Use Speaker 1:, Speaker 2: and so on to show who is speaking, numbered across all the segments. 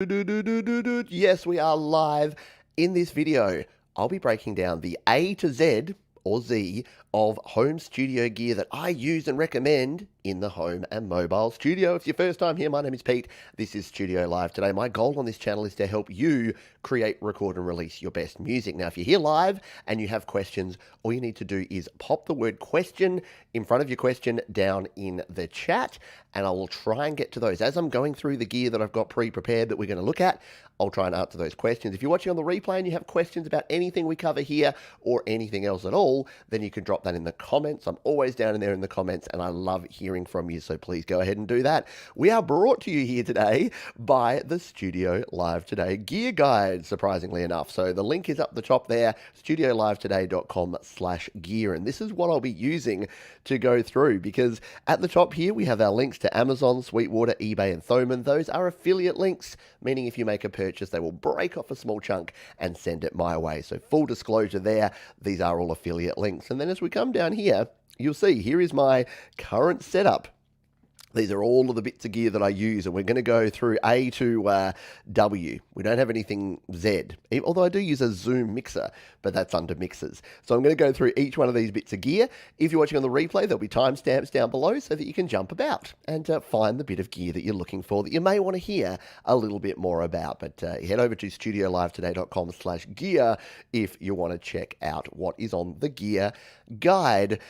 Speaker 1: Yes, we are live in this video. I'll be breaking down the A to Z or Z of home studio gear that I use and recommend in the home and mobile studio. If it's your first time here, my name is Pete. This is Studio Live today. My goal on this channel is to help you create, record, and release your best music. Now, if you're here live and you have questions, all you need to do is pop the word question in front of your question down in the chat, and I will try and get to those. As I'm going through the gear that I've got pre-prepared that we're going to look at, I'll try and answer those questions. If you're watching on the replay and you have questions about anything we cover here or anything else at all, then you can drop that in the comments. I'm always down in there in the comments, and I love hearing from you, so please go ahead and do that. We are brought to you here today by the Studio Live Today Gear Guide, surprisingly enough. So the link is up the top there, studiolivetoday.com/gear, and this is what I'll be using to go through, because at the top here we have our links to Amazon, Sweetwater, eBay, and Thomann. Those are affiliate links, meaning if you make a purchase, they will break off a small chunk and send it my way. So full disclosure there, these are all affiliate links. And then as we come down here, you'll see here is my current setup. These are all of the bits of gear that I use, and we're going to go through A to W. We don't have anything Z, although I do use a Zoom mixer, but that's under mixers. So I'm going to go through each one of these bits of gear. If you're watching on the replay, there'll be timestamps down below so that you can jump about and find the bit of gear that you're looking for that you may want to hear a little bit more about. But head over to studiolivetoday.com/gear if you want to check out what is on the gear guide.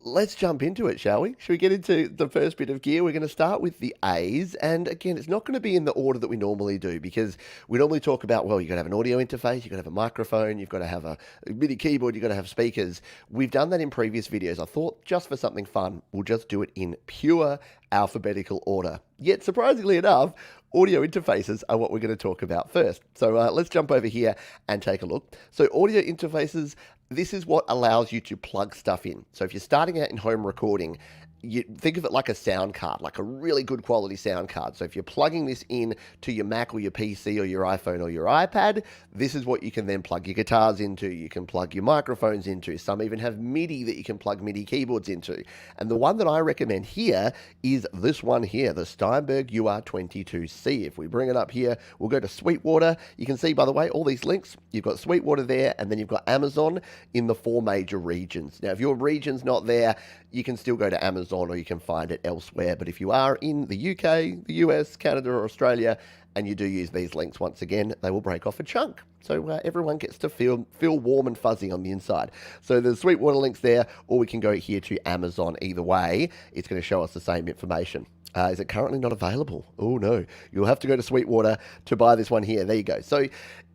Speaker 1: Let's jump into it, shall we? Should we get into the first bit of gear? We're going to start with the A's, and again, it's not going to be in the order that we normally do, because we normally talk about, well, you've got to have an audio interface, you've got to have a microphone, you've got to have a MIDI keyboard, you've got to have speakers. We've done that in previous videos. I thought, just for something fun, we'll just do it in pure alphabetical order. Yet, surprisingly enough, audio interfaces are what we're going to talk about first. So let's jump over here and take a look. So audio interfaces, this is what allows you to plug stuff in. So if you're starting out in home recording, you think of it like a sound card, like a really good quality sound card. So if you're plugging this in to your Mac or your PC or your iPhone or your iPad, this is what you can then plug your guitars into. You can plug your microphones into. Some even have MIDI that you can plug MIDI keyboards into. And the one that I recommend here is this one here, the Steinberg UR22C. If we bring it up here, we'll go to Sweetwater. You can see, by the way, all these links. You've got Sweetwater there, and then you've got Amazon in the 4 major regions. Now, if your region's not there, you can still go to Amazon or you can find it elsewhere. But if you are in the UK, the US, Canada, or Australia, and you do use these links once again, they will break off a chunk. So everyone gets to feel warm and fuzzy on the inside. So there's Sweetwater links there, or we can go here to Amazon. Either way, it's going to show us the same information. Is it currently not available? Oh no, you'll have to go to Sweetwater to buy this one here. There you go. So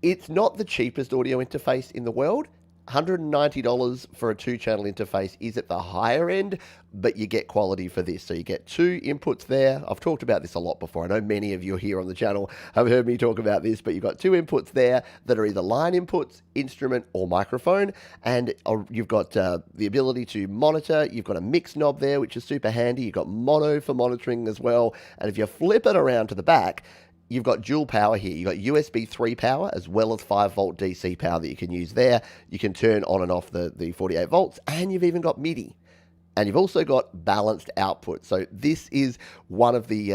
Speaker 1: it's not the cheapest audio interface in the world. $190 for a 2-channel interface is at the higher end, but you get quality for this. So you get 2 inputs there. I've talked about this a lot before. I know many of you here on the channel have heard me talk about this, but you've got 2 inputs there that are either line inputs, instrument, or microphone. And you've got the ability to monitor. You've got a mix knob there, which is super handy. You've got mono for monitoring as well. And if you flip it around to the back, you've got dual power here. You've got USB 3 power as well as 5-volt DC power that you can use there. You can turn on and off the 48 volts, and you've even got MIDI. And you've also got balanced output. So this is one of the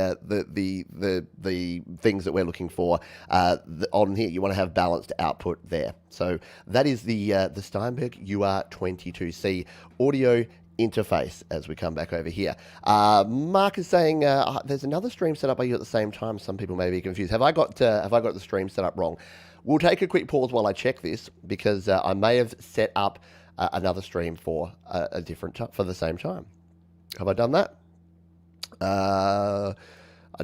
Speaker 1: things that we're looking for on here. You want to have balanced output there. So that is the Steinberg UR22C audio interface. As we come back over here, Mark is saying there's another stream set up by you at the same time. Some people may be confused. Have I got the stream set up wrong? We'll take a quick pause while I check this, because I may have set up another stream for a different for the same time. Have I done that? I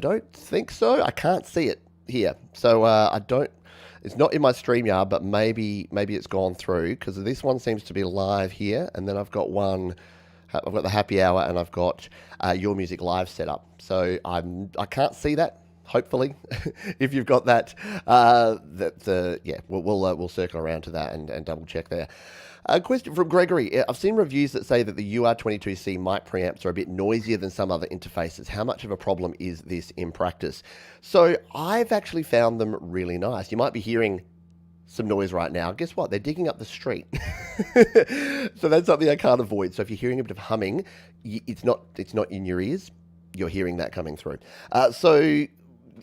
Speaker 1: don't think so. I can't see it here, so I don't. It's not in my StreamYard, but maybe it's gone through, because this one seems to be live here, and then I've got one. I've got the happy hour, and I've got Your Music Live set up. So I can't see that. Hopefully, if you've got that, yeah, we'll circle around to that and double check there. A question from Gregory. I've seen reviews that say that the UR22C mic preamps are a bit noisier than some other interfaces. How much of a problem is this in practice? So I've actually found them really nice. You might be hearing some noise right now. Guess what? They're digging up the street. So that's something I can't avoid. So if you're hearing a bit of humming, it's not in your ears. You're hearing that coming through. So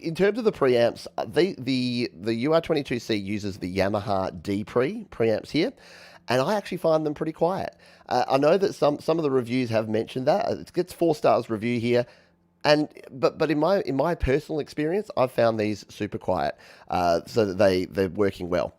Speaker 1: in terms of the preamps, the UR22C uses the Yamaha preamps here, and I actually find them pretty quiet. I know that some of the reviews have mentioned that it gets 4 stars review here. And but in my personal experience, I've found these super quiet, so that they're working well.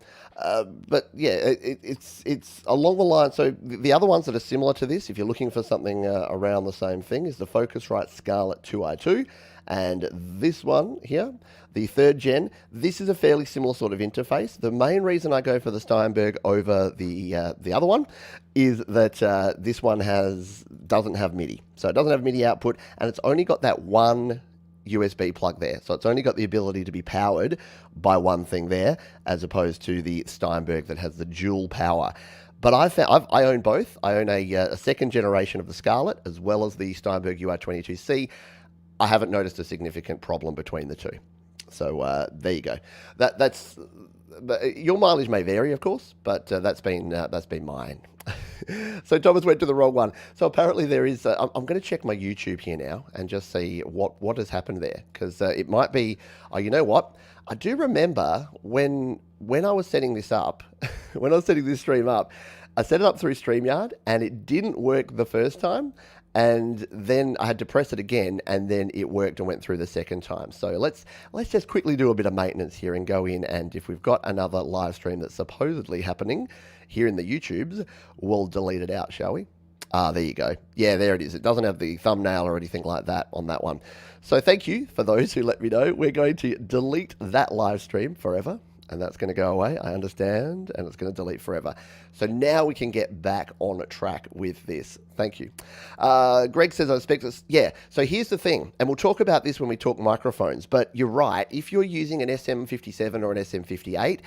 Speaker 1: But yeah, it's along the line. So the other ones that are similar to this, if you're looking for something around the same thing, is the Focusrite Scarlett 2i2, and this one here, the 3rd gen. This is a fairly similar sort of interface. The main reason I go for the Steinberg over the other one is that this one doesn't have MIDI, so it doesn't have MIDI output, and it's only got that one USB plug there. So it's only got the ability to be powered by one thing there, as opposed to the Steinberg that has the dual power. But I own both. I own a 2nd generation of the Scarlett as well as the Steinberg UR22C. I haven't noticed a significant problem between the two. So there you go. That's your mileage may vary, of course, but that's been mine. So Thomas went to the wrong one. So apparently there is. I'm going to check my YouTube here now and just see what has happened there, because it might be. Oh, you know what? I do remember when I was setting this up, when I was setting this stream up, I set it up through StreamYard and it didn't work the first time. And then I had to press it again, and then it worked and went through the second time. So let's just quickly do a bit of maintenance here and go in, and if we've got another live stream that's supposedly happening here in the YouTubes, we'll delete it out, shall we? There you go. Yeah, there it is. It doesn't have the thumbnail or anything like that on that one. So thank you for those who let me know. We're going to delete that live stream forever, and that's going to go away, I understand, and it's going to delete forever. So now we can get back on track with this. Thank you. Greg says, I expect this. Yeah, so here's the thing, and we'll talk about this when we talk microphones, but you're right. If you're using an SM57 or an SM58,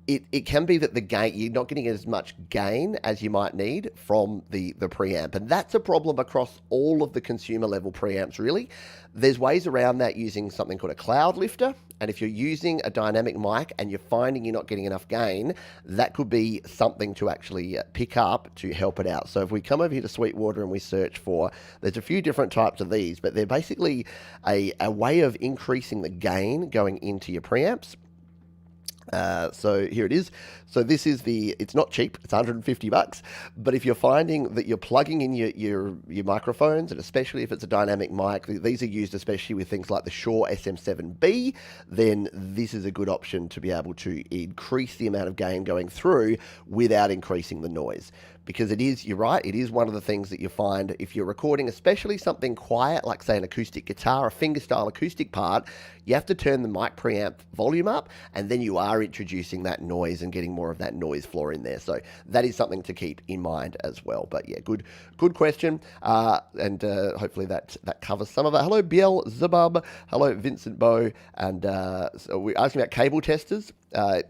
Speaker 1: it can be that the gain, you're not getting as much gain as you might need from the preamp. And that's a problem across all of the consumer level preamps, really. There's ways around that using something called a cloud lifter. And if you're using a dynamic mic and you're finding you're not getting enough gain, that could be something to actually pick up to help it out. So if we come over here to Sweetwater and we search for, there's a few different types of these, but they're basically a way of increasing the gain going into your preamps. So here it is. So this is it's not cheap, it's $150, but if you're finding that you're plugging in your microphones, and especially if it's a dynamic mic, these are used especially with things like the Shure SM7B, then this is a good option to be able to increase the amount of gain going through without increasing the noise. Because it is, you're right, it is one of the things that you find if you're recording, especially something quiet, like say an acoustic guitar, a fingerstyle acoustic part, you have to turn the mic preamp volume up, and then you are introducing that noise and getting more of that noise floor in there. So that is something to keep in mind as well. But yeah, good question. And hopefully that covers some of it. Hello, Biel Zabub. Hello, Vincent Bow. And so we're asking about cable testers.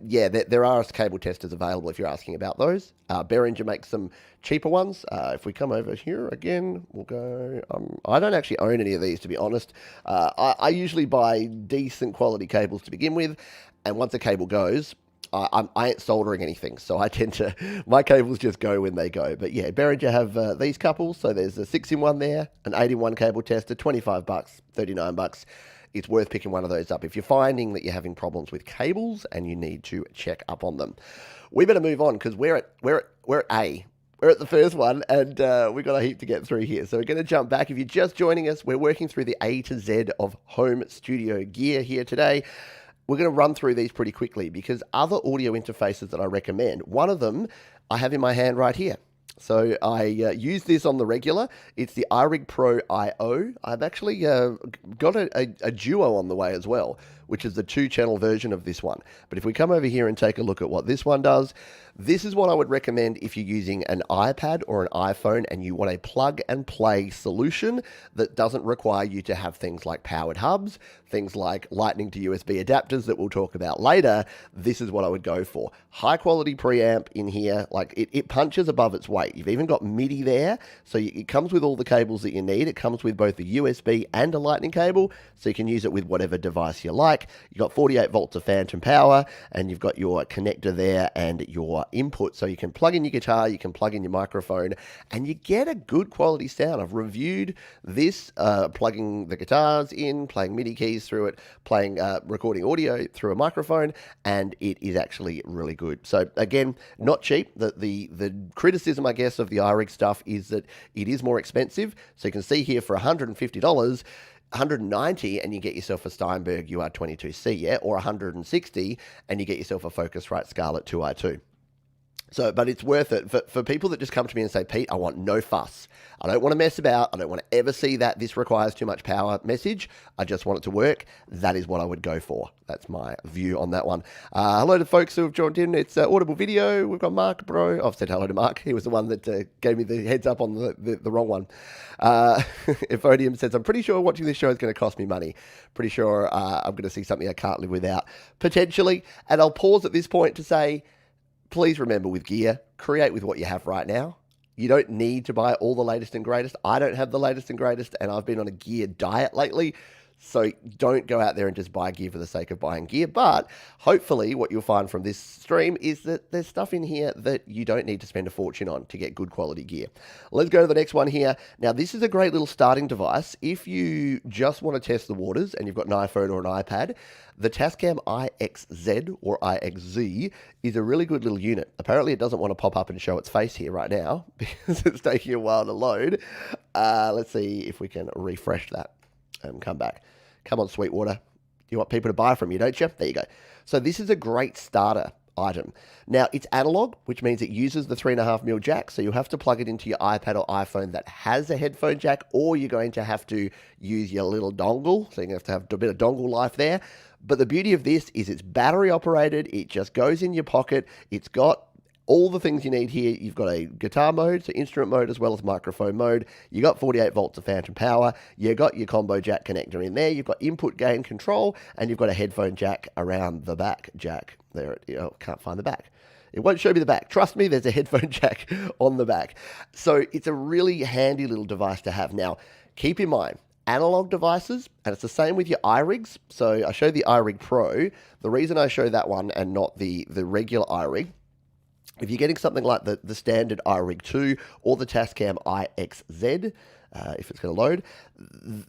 Speaker 1: Yeah, there are cable testers available if you're asking about those. Behringer makes some cheaper ones. If we come over here again, we'll go. I don't actually own any of these, to be honest. I usually buy decent quality cables to begin with, and once a cable goes, I ain't soldering anything, so I tend to, my cables just go when they go. But yeah, Behringer have these couples. So there's a 6-in-1 there, an 8-in-1 cable tester, $25, $39. It's worth picking one of those up if you're finding that you're having problems with cables and you need to check up on them. We better move on because we're at A. We're at the first one, and we've got a heap to get through here. So we're going to jump back. If you're just joining us, we're working through the A to Z of home studio gear here today. We're going to run through these pretty quickly because other audio interfaces that I recommend, one of them I have in my hand right here. So I use this on the regular. It's the iRig Pro IO. I've actually got a Duo on the way as well, which is the 2-channel version of this one. But if we come over here and take a look at what this one does, this is what I would recommend if you're using an iPad or an iPhone and you want a plug and play solution that doesn't require you to have things like powered hubs, things like lightning to USB adapters that we'll talk about later. This is what I would go for. High quality preamp in here, like it punches above its weight. You've even got MIDI there, so it comes with all the cables that you need. It comes with both a USB and a lightning cable, so you can use it with whatever device you like. like. You've got 48 volts of phantom power, and you've got your connector there and your input. So you can plug in your guitar, you can plug in your microphone, and you get a good quality sound. I've reviewed this, plugging the guitars in, playing MIDI keys through it, playing recording audio through a microphone, and it is actually really good. So again, not cheap. The criticism, I guess, of the iRig stuff is that it is more expensive. So you can see here for $150, 190 and you get yourself a Steinberg UR22C, yeah, or 160 and you get yourself a Focusrite Scarlett 2i2. So, but it's worth it for people that just come to me and say, Pete, I want no fuss. I don't want to mess about. I don't want to ever see that this requires too much power message. I just want it to work. That is what I would go for. That's my view on that one. Hello to folks who have joined in. It's Audible Video. We've got Mark, bro. I've said hello to Mark. He was the one that gave me the heads up on the wrong one. Ephodium says, I'm pretty sure watching this show is going to cost me money. Pretty sure I'm going to see something I can't live without, potentially. And I'll pause at this point to say, please remember with gear, create with what you have right now. You don't need to buy all the latest and greatest. I don't have the latest and greatest, and I've been on a gear diet lately. So don't go out there and just buy gear for the sake of buying gear. But hopefully what you'll find from this stream is that there's stuff in here that you don't need to spend a fortune on to get good quality gear. Let's go to the next one here. Now, this is a great little starting device. If you just want to test the waters and you've got an iPhone or an iPad, the Tascam IXZ or IXZ is a really good little unit. Apparently, it doesn't want to pop up and show its face here right now because it's taking a while to load. Let's see if we can refresh that and come back. Come on, Sweetwater. You want people to buy from you, don't you? There you go. So this is a great starter item. Now, it's analog, which means it uses the 3.5mm jack, so you'll have to plug it into your iPad or iPhone that has a headphone jack, or you're going to have to use your little dongle, so you're going to have a bit of dongle life there. But the beauty of this is it's battery operated, it just goes in your pocket, it's got all the things you need here. You've got a guitar mode, so instrument mode as well as microphone mode. You got 48 volts of phantom power. You got your combo jack connector in there. You've got input gain control, and you've got a headphone jack around the back jack. There, can't find the back. It won't show me the back. Trust me, there's a headphone jack on the back. So it's a really handy little device to have. Now, keep in mind, analog devices, and it's the same with your iRigs. So I showed the iRig Pro. The reason I show that one and not the regular iRig, if you're getting something like the standard iRig 2 or the Tascam IXZ, if it's going to load,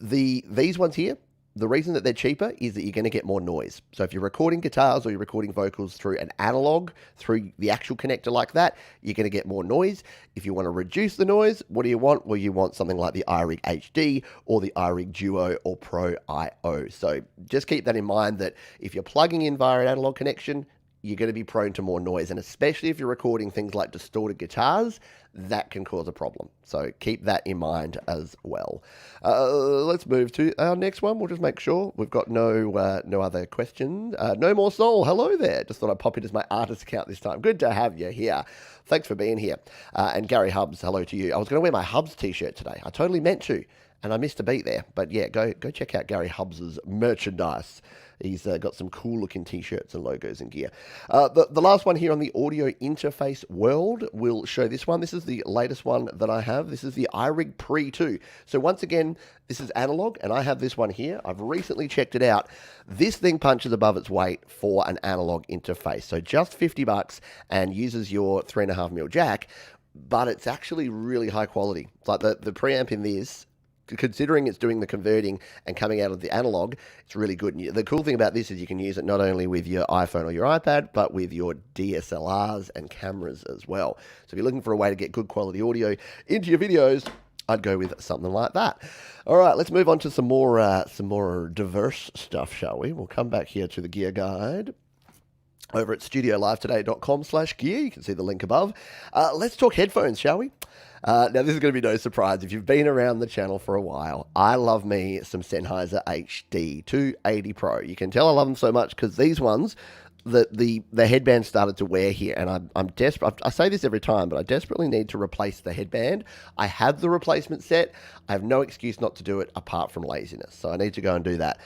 Speaker 1: these ones here, the reason that they're cheaper is that you're going to get more noise. So if you're recording guitars or you're recording vocals through an analog, through the actual connector like that, you're going to get more noise. If you want to reduce the noise, what do you want? Well, you want something like the iRig HD or the iRig Duo or Pro IO. So just keep that in mind that if you're plugging in via an analog connection, you're going to be prone to more noise, and especially if you're recording things like distorted guitars, that can cause a problem. So keep that in mind as well. Let's move to our next one. We'll just make sure we've got no other questions. No More Soul, hello there. Just thought I'd pop in as my artist account this time. Good to have you here. Thanks for being here. And Gary Hubbs, hello to you. I was going to wear my Hubbs t-shirt today. I totally meant to, and I missed a beat there. But yeah, go check out Gary Hubbs's merchandise. He's got some cool looking t-shirts and logos and gear. The last one here on the audio interface world, will show this one. This is the latest one that I have. This is the iRig Pre 2. So once again, this is analog, and I have this one here. I've recently checked it out. This thing punches above its weight for an analog interface. So just $50 and uses your 3.5mm jack, but it's actually really high quality. It's like the preamp in this, considering it's doing the converting and coming out of the analog, it's really good. And the cool thing about this is you can use it not only with your iPhone or your iPad, but with your DSLRs and cameras as well. So if you're looking for a way to get good quality audio into your videos, I'd go with something like that. All right, let's move on to some more diverse stuff, shall we? We'll come back here to the gear guide over at studiolivetoday.com/gear. You can see the link above. Let's talk headphones, shall we? Now, this is going to be no surprise. If you've been around the channel for a while, I love me some Sennheiser HD 280 Pro. You can tell I love them so much because these ones, the headband started to wear here, and I'm desperate. I say this every time, but I desperately need to replace the headband. I have the replacement set. I have no excuse not to do it apart from laziness, so I need to go and do that.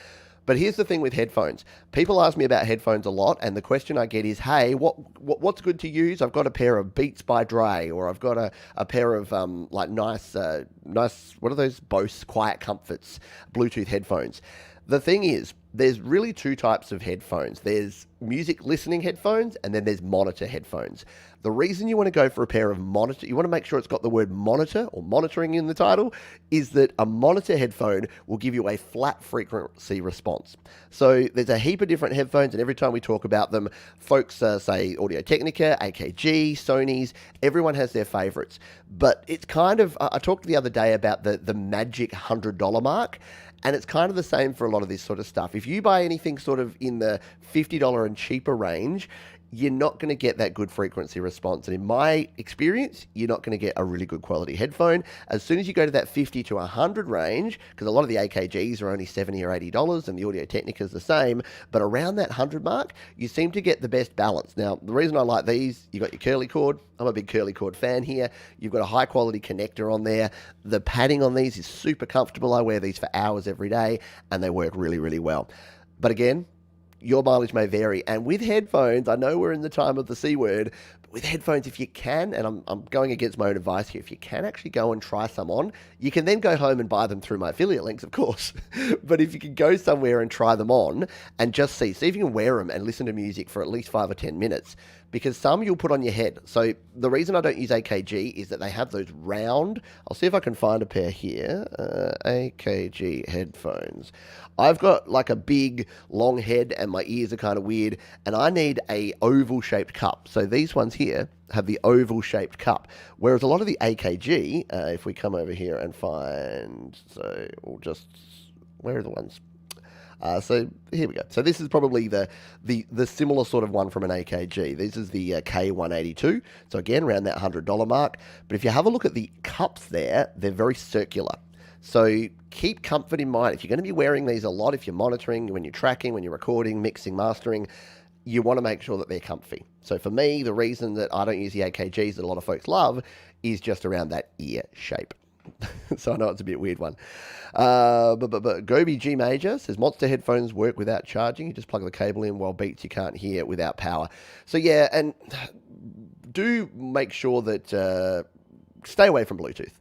Speaker 1: But here's the thing with headphones. People ask me about headphones a lot, and the question I get is, hey, what's good to use? I've got a pair of Beats by Dre, or I've got a pair of nice, what are those Bose Quiet Comforts Bluetooth headphones? The thing is, there's really two types of headphones. There's music listening headphones, and then there's monitor headphones. The reason you want to go for a pair of monitor, you want to make sure it's got the word monitor or monitoring in the title, is that a monitor headphone will give you a flat frequency response. So there's a heap of different headphones, and every time we talk about them, folks say Audio Technica, AKG, Sony's, everyone has their favorites. But it's kind of, I talked the other day about the magic $100 mark. And it's kind of the same for a lot of this sort of stuff. If you buy anything sort of in the $50 and cheaper range, you're not going to get that good frequency response. And in my experience, you're not going to get a really good quality headphone. As soon as you go to that 50 to 100 range, because a lot of the AKGs are only $70 or $80 and the Audio Technica is the same, but around that 100 mark, you seem to get the best balance. Now, the reason I like these, you got your curly cord. I'm a big curly cord fan here. You've got a high quality connector on there. The padding on these is super comfortable. I wear these for hours every day and they work really, really well. But again, your mileage may vary. And with headphones, I know we're in the time of the C word, but with headphones, if you can, and I'm going against my own advice here, if you can actually go and try some on, you can then go home and buy them through my affiliate links, of course. But if you can go somewhere and try them on and just see if you can wear them and listen to music for at least 5 or 10 minutes, because some you'll put on your head. So the reason I don't use AKG is that they have those round, I'll see if I can find a pair here, AKG headphones. I've got like a big long head and my ears are kind of weird and I need a oval shaped cup. So these ones here have the oval shaped cup, whereas a lot of the AKG, if we come over here and find, so we'll just, where are the ones? So here we go. So this is probably the similar sort of one from an AKG. This is the K182. So again, around that $100 mark. But if you have a look at the cups there, they're very circular. So keep comfort in mind. If you're going to be wearing these a lot, if you're monitoring, when you're tracking, when you're recording, mixing, mastering, you want to make sure that they're comfy. So for me, the reason that I don't use the AKGs that a lot of folks love is just around that ear shape. So I know it's a bit weird one. But Gobi G Major says Monster headphones work without charging. You just plug the cable in, while Beats you can't hear without power. So yeah, and do make sure that stay away from Bluetooth.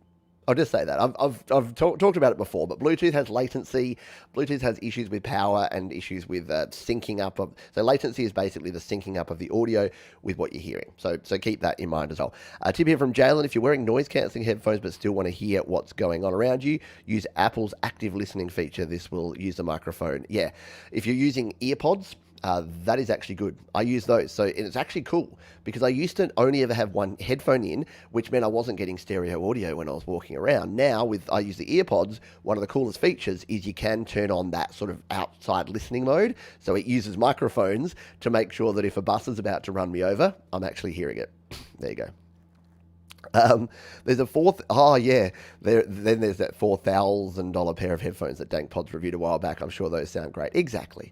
Speaker 1: I'll just say that. I've talked about it before, but Bluetooth has latency. Bluetooth has issues with power and issues with syncing up of. So latency is basically the syncing up of the audio with what you're hearing. So keep that in mind as well. Tip here from Jalen: if you're wearing noise cancelling headphones but still want to hear what's going on around you, use Apple's active listening feature. This will use the microphone. Yeah, if you're using earpods, that is actually good. I use those. So it's actually cool because I used to only ever have one headphone in, which meant I wasn't getting stereo audio when I was walking around. Now I use the earpods. One of the coolest features is you can turn on that sort of outside listening mode. So it uses microphones to make sure that if a bus is about to run me over, I'm actually hearing it. There you go. There's a fourth. Oh yeah, then there's that $4,000 pair of headphones that Dank Pods reviewed a while back. I'm sure those sound great. Exactly.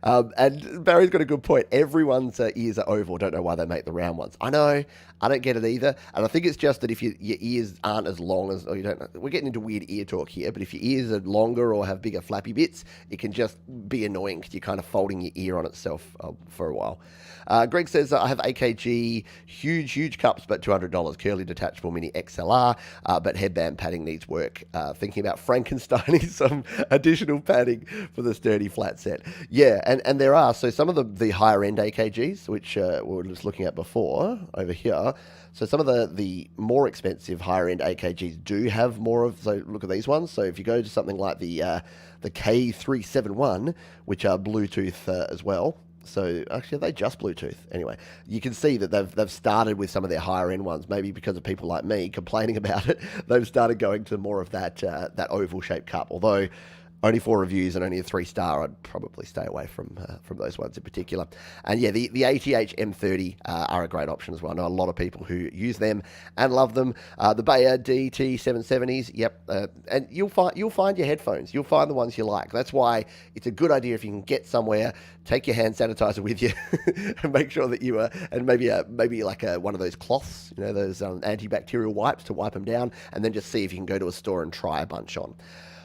Speaker 1: And Barry's got a good point. Everyone's ears are oval. Don't know why they make the round ones. I know. I don't get it either. And I think it's just that if your ears aren't as long as, or you don't know, we're getting into weird ear talk here, but if your ears are longer or have bigger flappy bits, it can just be annoying because you're kind of folding your ear on itself for a while. Greg says, I have AKG, huge cups, but $200, curly detachable mini XLR, but headband padding needs work. Thinking about Frankensteining some additional padding for the sturdy flat set. Yeah, and there are, so some of the higher end AKGs, which we were just looking at before over here, so some of the more expensive higher end AKGs do have more of, so look at these ones. So if you go to something like the K371, which are Bluetooth as well. So actually, are they just Bluetooth? Anyway, you can see that they've started with some of their higher end ones. Maybe because of people like me complaining about it, they've started going to more of that oval shaped cup. Although only 4 reviews and only a 3-star, I'd probably stay away from those ones in particular. And yeah, the ATH M30 are a great option as well. I know a lot of people who use them and love them. The Bayer DT770s, yep. And you'll find your headphones. You'll find the ones you like. That's why it's a good idea if you can get somewhere, take your hand sanitizer with you, and make sure that you and maybe like one of those cloths, those antibacterial wipes to wipe them down, and then just see if you can go to a store and try a bunch on.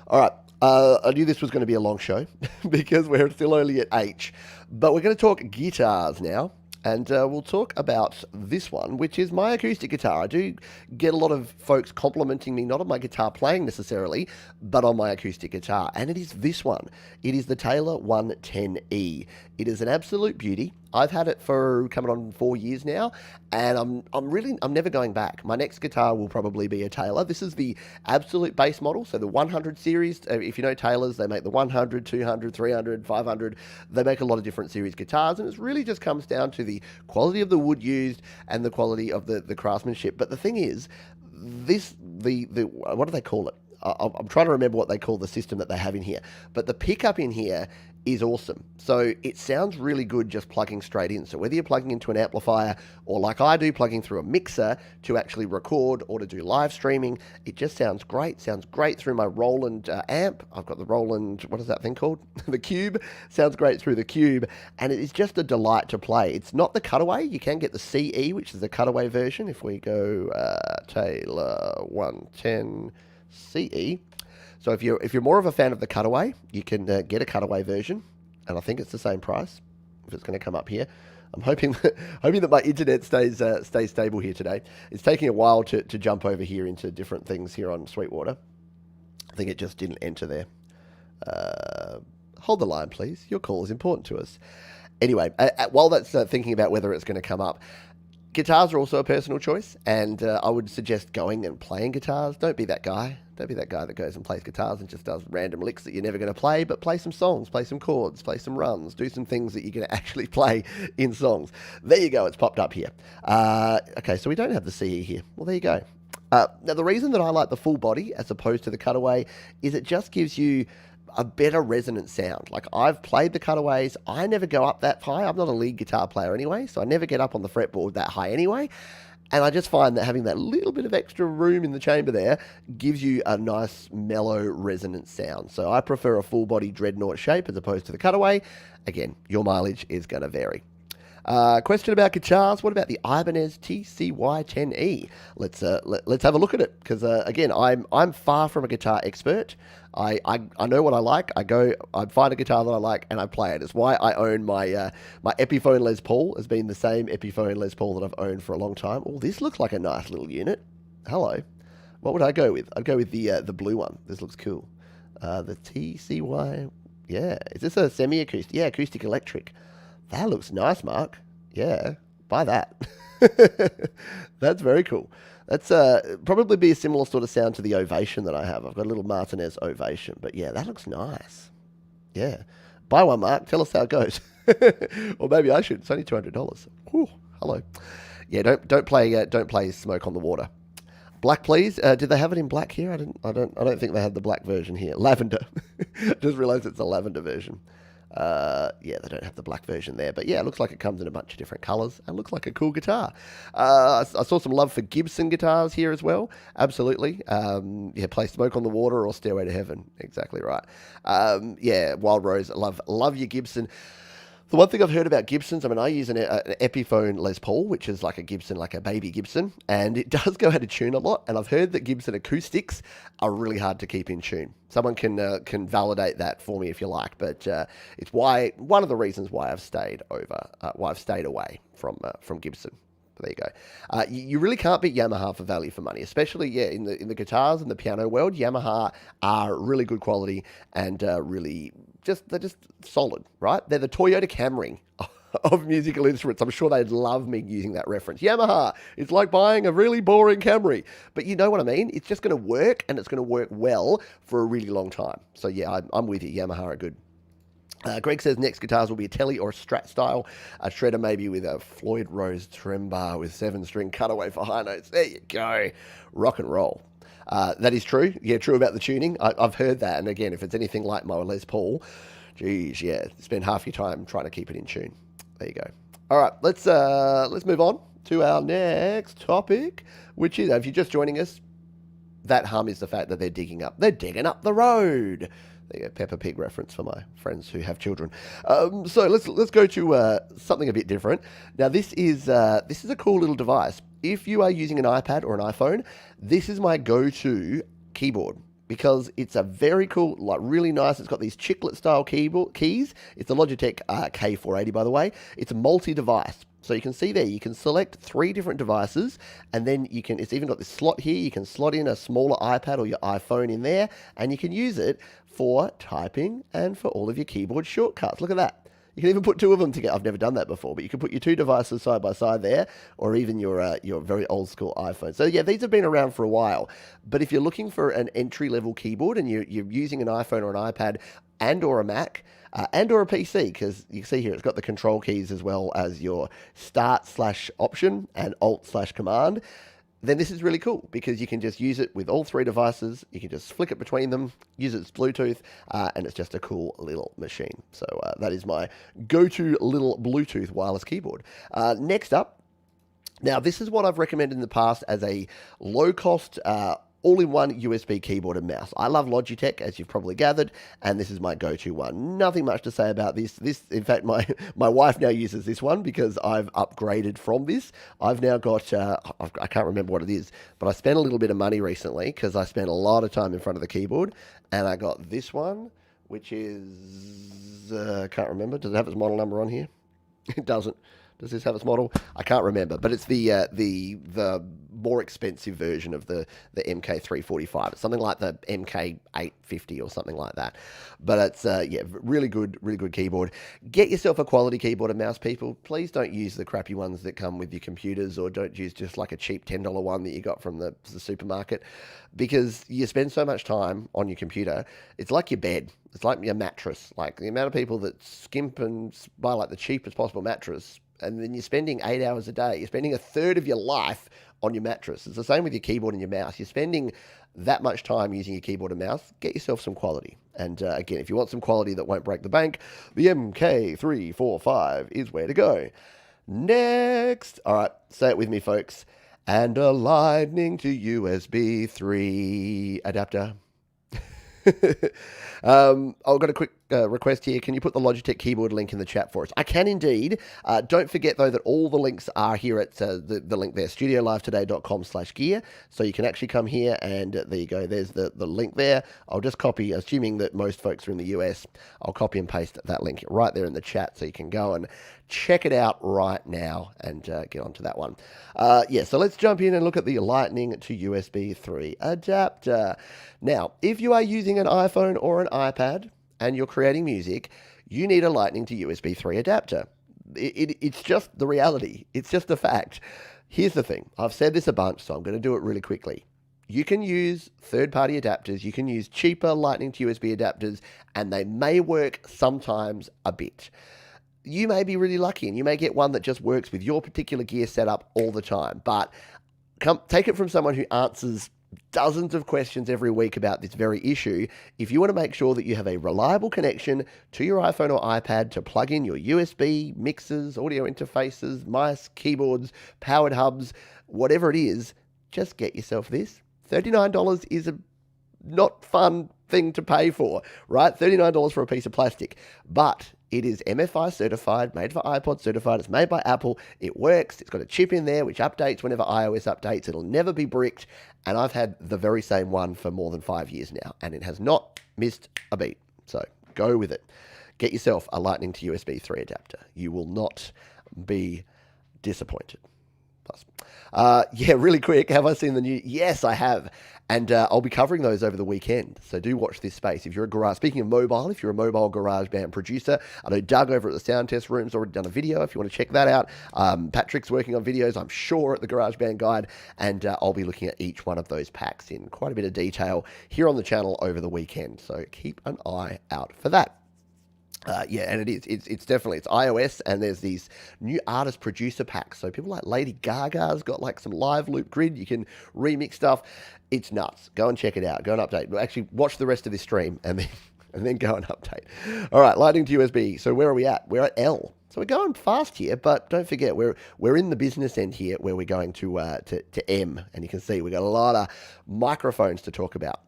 Speaker 1: All right. I knew this was going to be a long show because we're still only at H, but we're going to talk guitars now. And we'll talk about this one, which is my acoustic guitar. I do get a lot of folks complimenting me, not on my guitar playing necessarily, but on my acoustic guitar. And it is this one. It is the Taylor 110E. It is an absolute beauty. I've had it for coming on 4 years now, and I'm never going back. My next guitar will probably be a Taylor. This is the absolute base model, so the 100 series. If you know Taylors, they make the 100, 200, 300, 500. They make a lot of different series guitars, and it really just comes down to the quality of the wood used and the quality of the craftsmanship. But the thing is, the what do they call it? I'm trying to remember what they call the system that they have in here. But the pickup in here is awesome. So it sounds really good just plugging straight in. So whether you're plugging into an amplifier or like I do, plugging through a mixer to actually record or to do live streaming, it just sounds great. Sounds great through my Roland amp. I've got the Roland, what is that thing called? The Cube. Sounds great through the Cube. And it is just a delight to play. It's not the cutaway. You can get the CE, which is the cutaway version. If we go Taylor 110 CE. So if you're more of a fan of the cutaway, you can get a cutaway version, and I think it's the same price. If it's going to come up here, I'm hoping that my internet stays stable here today. It's taking a while to jump over here into different things here on Sweetwater. I think it just didn't enter there. Hold the line, please. Your call is important to us. Anyway, while that's thinking about whether it's going to come up. Guitars are also a personal choice, and I would suggest going and playing guitars. Don't be that guy. Don't be that guy that goes and plays guitars and just does random licks that you're never going to play, but play some songs, play some chords, play some runs, do some things that you're going to actually play in songs. There you go. It's popped up here. Okay, so we don't have the CE here. Well, there you go. Now, the reason that I like the full body as opposed to the cutaway is it just gives you a better resonant sound. Like I've played the cutaways. I never go up that high. I'm not a lead guitar player anyway, so I never get up on the fretboard that high anyway. And I just find that having that little bit of extra room in the chamber there gives you a nice mellow resonant sound. So I prefer a full body dreadnought shape as opposed to the cutaway. Again, your mileage is going to vary. Question about guitars. What about the Ibanez TCY10E? Let's have a look at it because again, I'm far from a guitar expert. I know what I like. I find a guitar that I like and I play it. It's why I own my my Epiphone Les Paul has been the same Epiphone Les Paul that I've owned for a long time. Oh, this looks like a nice little unit. Hello. What would I go with? I'd go with the blue one. This looks cool. The TCY. Yeah. Is this a semi-acoustic? Yeah, acoustic electric. That looks nice, Mark. Yeah, buy that. That's very cool. That's probably be a similar sort of sound to the Ovation that I have. I've got a little Martinez Ovation, but yeah, that looks nice. Yeah, buy one, Mark. Tell us how it goes. Or maybe I should. It's only $200. Whew, hello. Yeah, don't play Smoke on the Water. Black, please. Did they have it in black here? I don't think they had the black version here. Lavender. Just realised it's a lavender version. Yeah, they don't have the black version there, but yeah, it looks like it comes in a bunch of different colors and looks like a cool guitar. I saw some love for Gibson guitars here as well. Absolutely. Yeah, play Smoke on the Water or Stairway to Heaven. Exactly right. Yeah, Wild Rose. Love your Gibson. The one thing I've heard about Gibsons, I mean, I use an Epiphone Les Paul, which is like a Gibson, like a baby Gibson, and it does go out of tune a lot. And I've heard that Gibson acoustics are really hard to keep in tune. Someone can validate that for me if you like, but it's one of the reasons why I've stayed away from Gibson. There you go. You really can't beat Yamaha for value for money, especially in the guitars and the piano world. Yamaha are really good quality and they're just solid, right? They're the Toyota Camry of musical instruments. I'm sure they'd love me using that reference. Yamaha, it's like buying a really boring Camry, but you know what I mean? It's just going to work, and it's going to work well for a really long time. So yeah, I'm with you. Yamaha are good. Greg says next guitars will be a Tele or a Strat style. A shredder maybe with a Floyd Rose trem bar with 7-string cutaway for high notes. There you go. Rock and roll. That is true. Yeah, true about the tuning. I've heard that. And again, if it's anything like my Les Paul, geez, yeah, spend half your time trying to keep it in tune. There you go. All right, let's move on to our next topic, which is, if you're just joining us, that hum is the fact that they're digging up the road. There you go, Peppa Pig reference for my friends who have children. So let's go to something a bit different. Now this is a cool little device. If you are using an iPad or an iPhone, this is my go-to keyboard because it's a very cool, like really nice. It's got these chiclet style keyboard keys. It's a Logitech K480, by the way. It's a multi-device. So you can see there, you can select 3 different devices, and then you can, it's even got this slot here. You can slot in a smaller iPad or your iPhone in there, and you can use it for typing and for all of your keyboard shortcuts. Look at that. You can even put 2 of them together. I've never done that before, but you can put your 2 devices side by side there, or even your very old school iPhone. So yeah, these have been around for a while. But if you're looking for an entry level keyboard and you're using an iPhone or an iPad and or a Mac, and or a PC, because you can see here it's got the control keys as well as your Start/Option and Alt/Command, then this is really cool because you can just use it with all 3 devices. You can just flick it between them, use it as Bluetooth, and it's just a cool little machine. So that is my go-to little Bluetooth wireless keyboard. Next up, now this is what I've recommended in the past as a low-cost all-in-one USB keyboard and mouse. I love Logitech, as you've probably gathered, and this is my go-to one. Nothing much to say about this. In fact, my wife now uses this one because I've upgraded from this. I've now got, I can't remember what it is, but I spent a little bit of money recently because I spent a lot of time in front of the keyboard, and I got this one, which is, I can't remember. Does it have its model number on here? It doesn't. Does this have its model? I can't remember, but it's the more expensive version of the MK345. It's something like the MK850 or something like that. But it's yeah, really good keyboard. Get yourself a quality keyboard and mouse, people. Please don't use the crappy ones that come with your computers, or don't use just like a cheap $10 one that you got from the supermarket, because you spend so much time on your computer. It's like your bed. It's like your mattress. Like the amount of people that skimp and buy like the cheapest possible mattress, and then you're spending 8 hours a day. You're spending a third of your life on your mattress. It's the same with your keyboard and your mouse. You're spending that much time using your keyboard and mouse. Get yourself some quality. And again, if you want some quality that won't break the bank, the MK345 is where to go. Next. All right, say it with me, folks. And a Lightning to USB 3 adapter. I've got a quick request here. Can you put the Logitech keyboard link in the chat for us? I can indeed. Don't forget, though, that all the links are here at the link there, studiolivetoday.com/gear. So you can actually come here, and there you go. There's the link there. I'll just copy, assuming that most folks are in the US, I'll copy and paste that link right there in the chat, so you can go and check it out right now and get onto that one. Yeah, so let's jump in and look at the Lightning to USB 3 adapter. Now, if you are using an iPhone or an iPad and you're creating music, you need a Lightning to USB 3 adapter. It's just the reality. It's just a fact. Here's the thing. I've said this a bunch, so I'm going to do it really quickly. You can use third-party adapters. You can use cheaper Lightning to USB adapters, and they may work sometimes a bit. You may be really lucky, and you may get one that just works with your particular gear setup all the time. But take it from someone who answers dozens of questions every week about this very issue. If you want to make sure that you have a reliable connection to your iPhone or iPad to plug in your USB, mixers, audio interfaces, mice, keyboards, powered hubs, whatever it is, just get yourself this. $39 is a not fun thing to pay for, right? $39 for a piece of plastic. But it is MFI certified, made for iPod certified. It's made by Apple. It works. It's got a chip in there which updates whenever iOS updates. It'll never be bricked. And I've had the very same one for more than 5 years now, and it has not missed a beat. So go with it. Get yourself a Lightning to USB 3 adapter. You will not be disappointed. Plus, yeah, really quick. Have I seen the new? Yes, I have. And I'll be covering those over the weekend. So do watch this space. If you're a garage, speaking of mobile, if you're a mobile garage band producer, I know Doug over at the Sound Test Room's already done a video if you want to check that out. Patrick's working on videos, I'm sure, at the Garage Band Guide. And I'll be looking at each one of those packs in quite a bit of detail here on the channel over the weekend. So keep an eye out for that. Yeah, and it's definitely, it's iOS, and there's these new artist producer packs. So people like Lady Gaga's got like some live loop grid. You can remix stuff. It's nuts. Go and check it out. Go and update. Actually, watch the rest of this stream and then go and update. All right, Lightning to USB. So where are we at? We're at L. So we're going fast here, but don't forget we're in the business end here, where we're going to M, and you can see we've got a lot of microphones to talk about.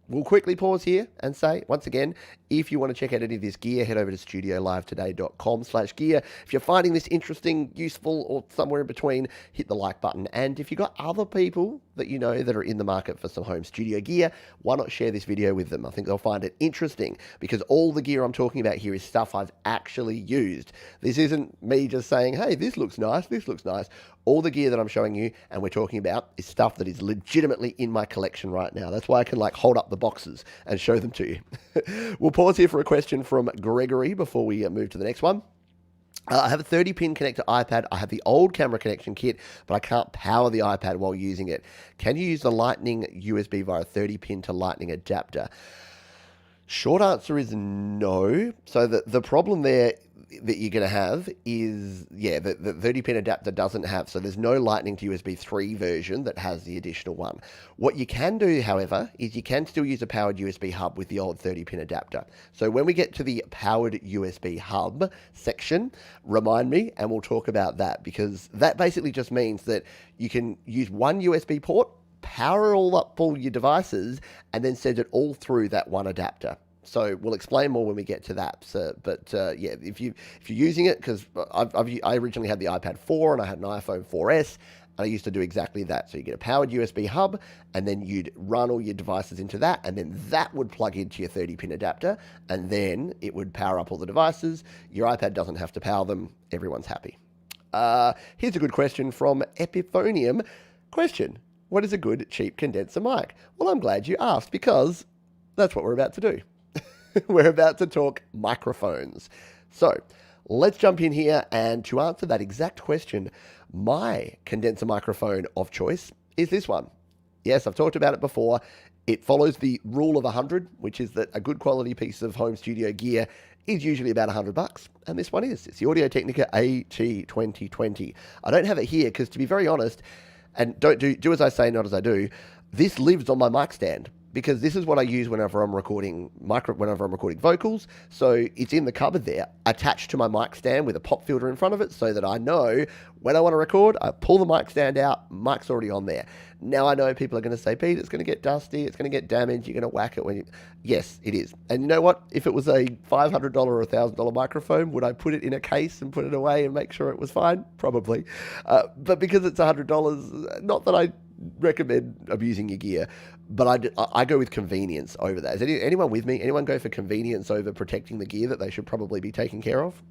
Speaker 1: We'll quickly pause here and say, once again, if you want to check out any of this gear, head over to studiolivetoday.com/gear. If you're finding this interesting, useful, or somewhere in between, hit the like button. And if you've got other people that you know that are in the market for some home studio gear, why not share this video with them? I think they'll find it interesting because all the gear I'm talking about here is stuff I've actually used. This isn't me just saying, hey, this looks nice, this looks nice. All the gear that I'm showing you and we're talking about is stuff that is legitimately in my collection right now. That's why I can like hold up the boxes and show them to you. We'll pause here for a question from Gregory before we move to the next one. I have a 30-pin connector iPad. I have the old camera connection kit, but I can't power the iPad while using it. Can you use the Lightning USB via a 30-pin to Lightning adapter? Short answer is no. So the problem there that you're going to have is, yeah, the 30-pin adapter doesn't have, so there's no Lightning to USB 3 version that has the additional one. What you can do, however, is you can still use a powered USB hub with the old 30-pin adapter. So when we get to the powered USB hub section, remind me and we'll talk about that, because that basically just means that you can use one USB port, power all your devices, and then send it all through that one adapter. So we'll explain more when we get to that. So, but yeah, if you're using it, because I originally had the iPad 4 and I had an iPhone 4S, and I used to do exactly that. So you get a powered USB hub, and then you'd run all your devices into that, and then that would plug into your 30-pin adapter, and then it would power up all the devices. Your iPad doesn't have to power them. Everyone's happy. Here's a good question from Epiphonium. Question: what is a good cheap condenser mic? Well, I'm glad you asked, because that's what we're about to do. We're about to talk microphones. So let's jump in here, and to answer that exact question, my condenser microphone of choice is this one. Yes, I've talked about it before. It follows the rule of 100, which is that a good quality piece of home studio gear is usually about $100, and this one is. It's the Audio-Technica AT2020. I don't have it here because, to be very honest, and don't do as I say, not as I do, this lives on my mic stand, because this is what I use whenever I'm recording vocals. So it's in the cupboard there, attached to my mic stand with a pop filter in front of it, so that I know when I want to record, I pull the mic stand out, mic's already on there. Now I know people are going to say, Pete, it's going to get dusty, it's going to get damaged, you're going to whack it when you... Yes, it is. And you know what? If it was a $500 or $1,000 microphone, would I put it in a case and put it away and make sure it was fine? Probably. But because it's $100, not that I recommend abusing your gear, but I go with convenience over that. Is anyone with me? Anyone go for convenience over protecting the gear that they should probably be taking care of?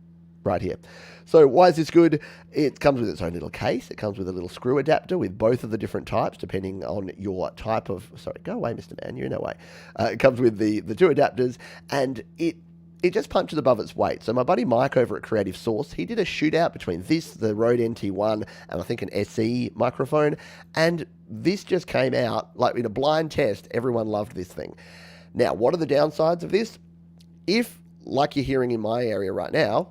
Speaker 1: Right here. So why is this good? It comes with its own little case. It comes with a little screw adapter with both of the different types, depending on your type of... Sorry, go away, Mr. Man. You're in our way. It comes with the two adapters, and it just punches above its weight. So my buddy Mike over at Creative Source, he did a shootout between this, the Rode NT1, and I think an SE microphone, and this just came out, like in a blind test, everyone loved this thing. Now, what are the downsides of this? If, like you're hearing in my area right now,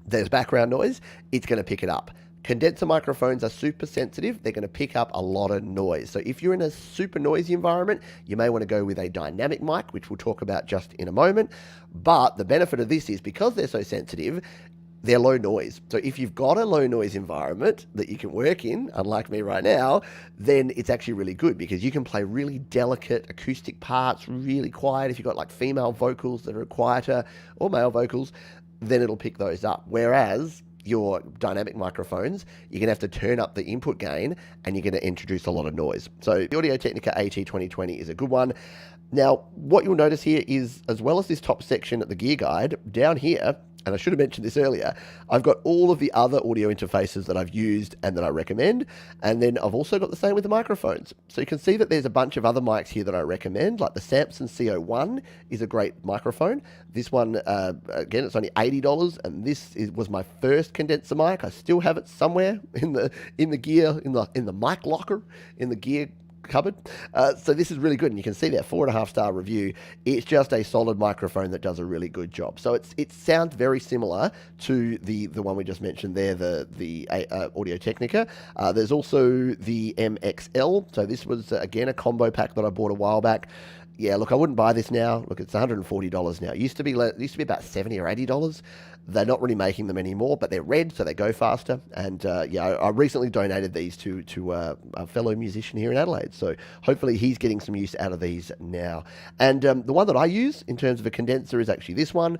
Speaker 1: there's background noise, it's going to pick it up. Condenser microphones are super sensitive. They're going to pick up a lot of noise. So if you're in a super noisy environment, you may want to go with a dynamic mic, which we'll talk about just in a moment. But the benefit of this is, because they're so sensitive, they're low noise. So if you've got a low noise environment that you can work in, unlike me right now, then it's actually really good, because you can play really delicate acoustic parts, really quiet. If you've got like female vocals that are quieter, or male vocals, then it'll pick those up. Whereas your dynamic microphones, you're going to have to turn up the input gain, and you're going to introduce a lot of noise. So the Audio-Technica AT2020 is a good one. Now, what you'll notice here is, as well as this top section at the gear guide, down here, and I should have mentioned this earlier, I've got all of the other audio interfaces that I've used and that I recommend, and then I've also got the same with the microphones. So you can see that there's a bunch of other mics here that I recommend, like the Samson CO1 is a great microphone. This one, again, it's only $80, and this was my first condenser mic. I still have it somewhere in the gear, in the mic locker, in the gear cupboard. So this is really good, and you can see that 4.5-star review. It's just a solid microphone that does a really good job. So it sounds very similar to the one we just mentioned there, the Audio-Technica. There's also the MXL. So this was again a combo pack that I bought a while back. Yeah, look, I wouldn't buy this now. Look, it's $140 now. It used to be about $70 or $80. They're not really making them anymore, but they're red, so they go faster. And yeah, I recently donated these to a fellow musician here in Adelaide. So hopefully he's getting some use out of these now. And the one that I use in terms of a condenser is actually this one.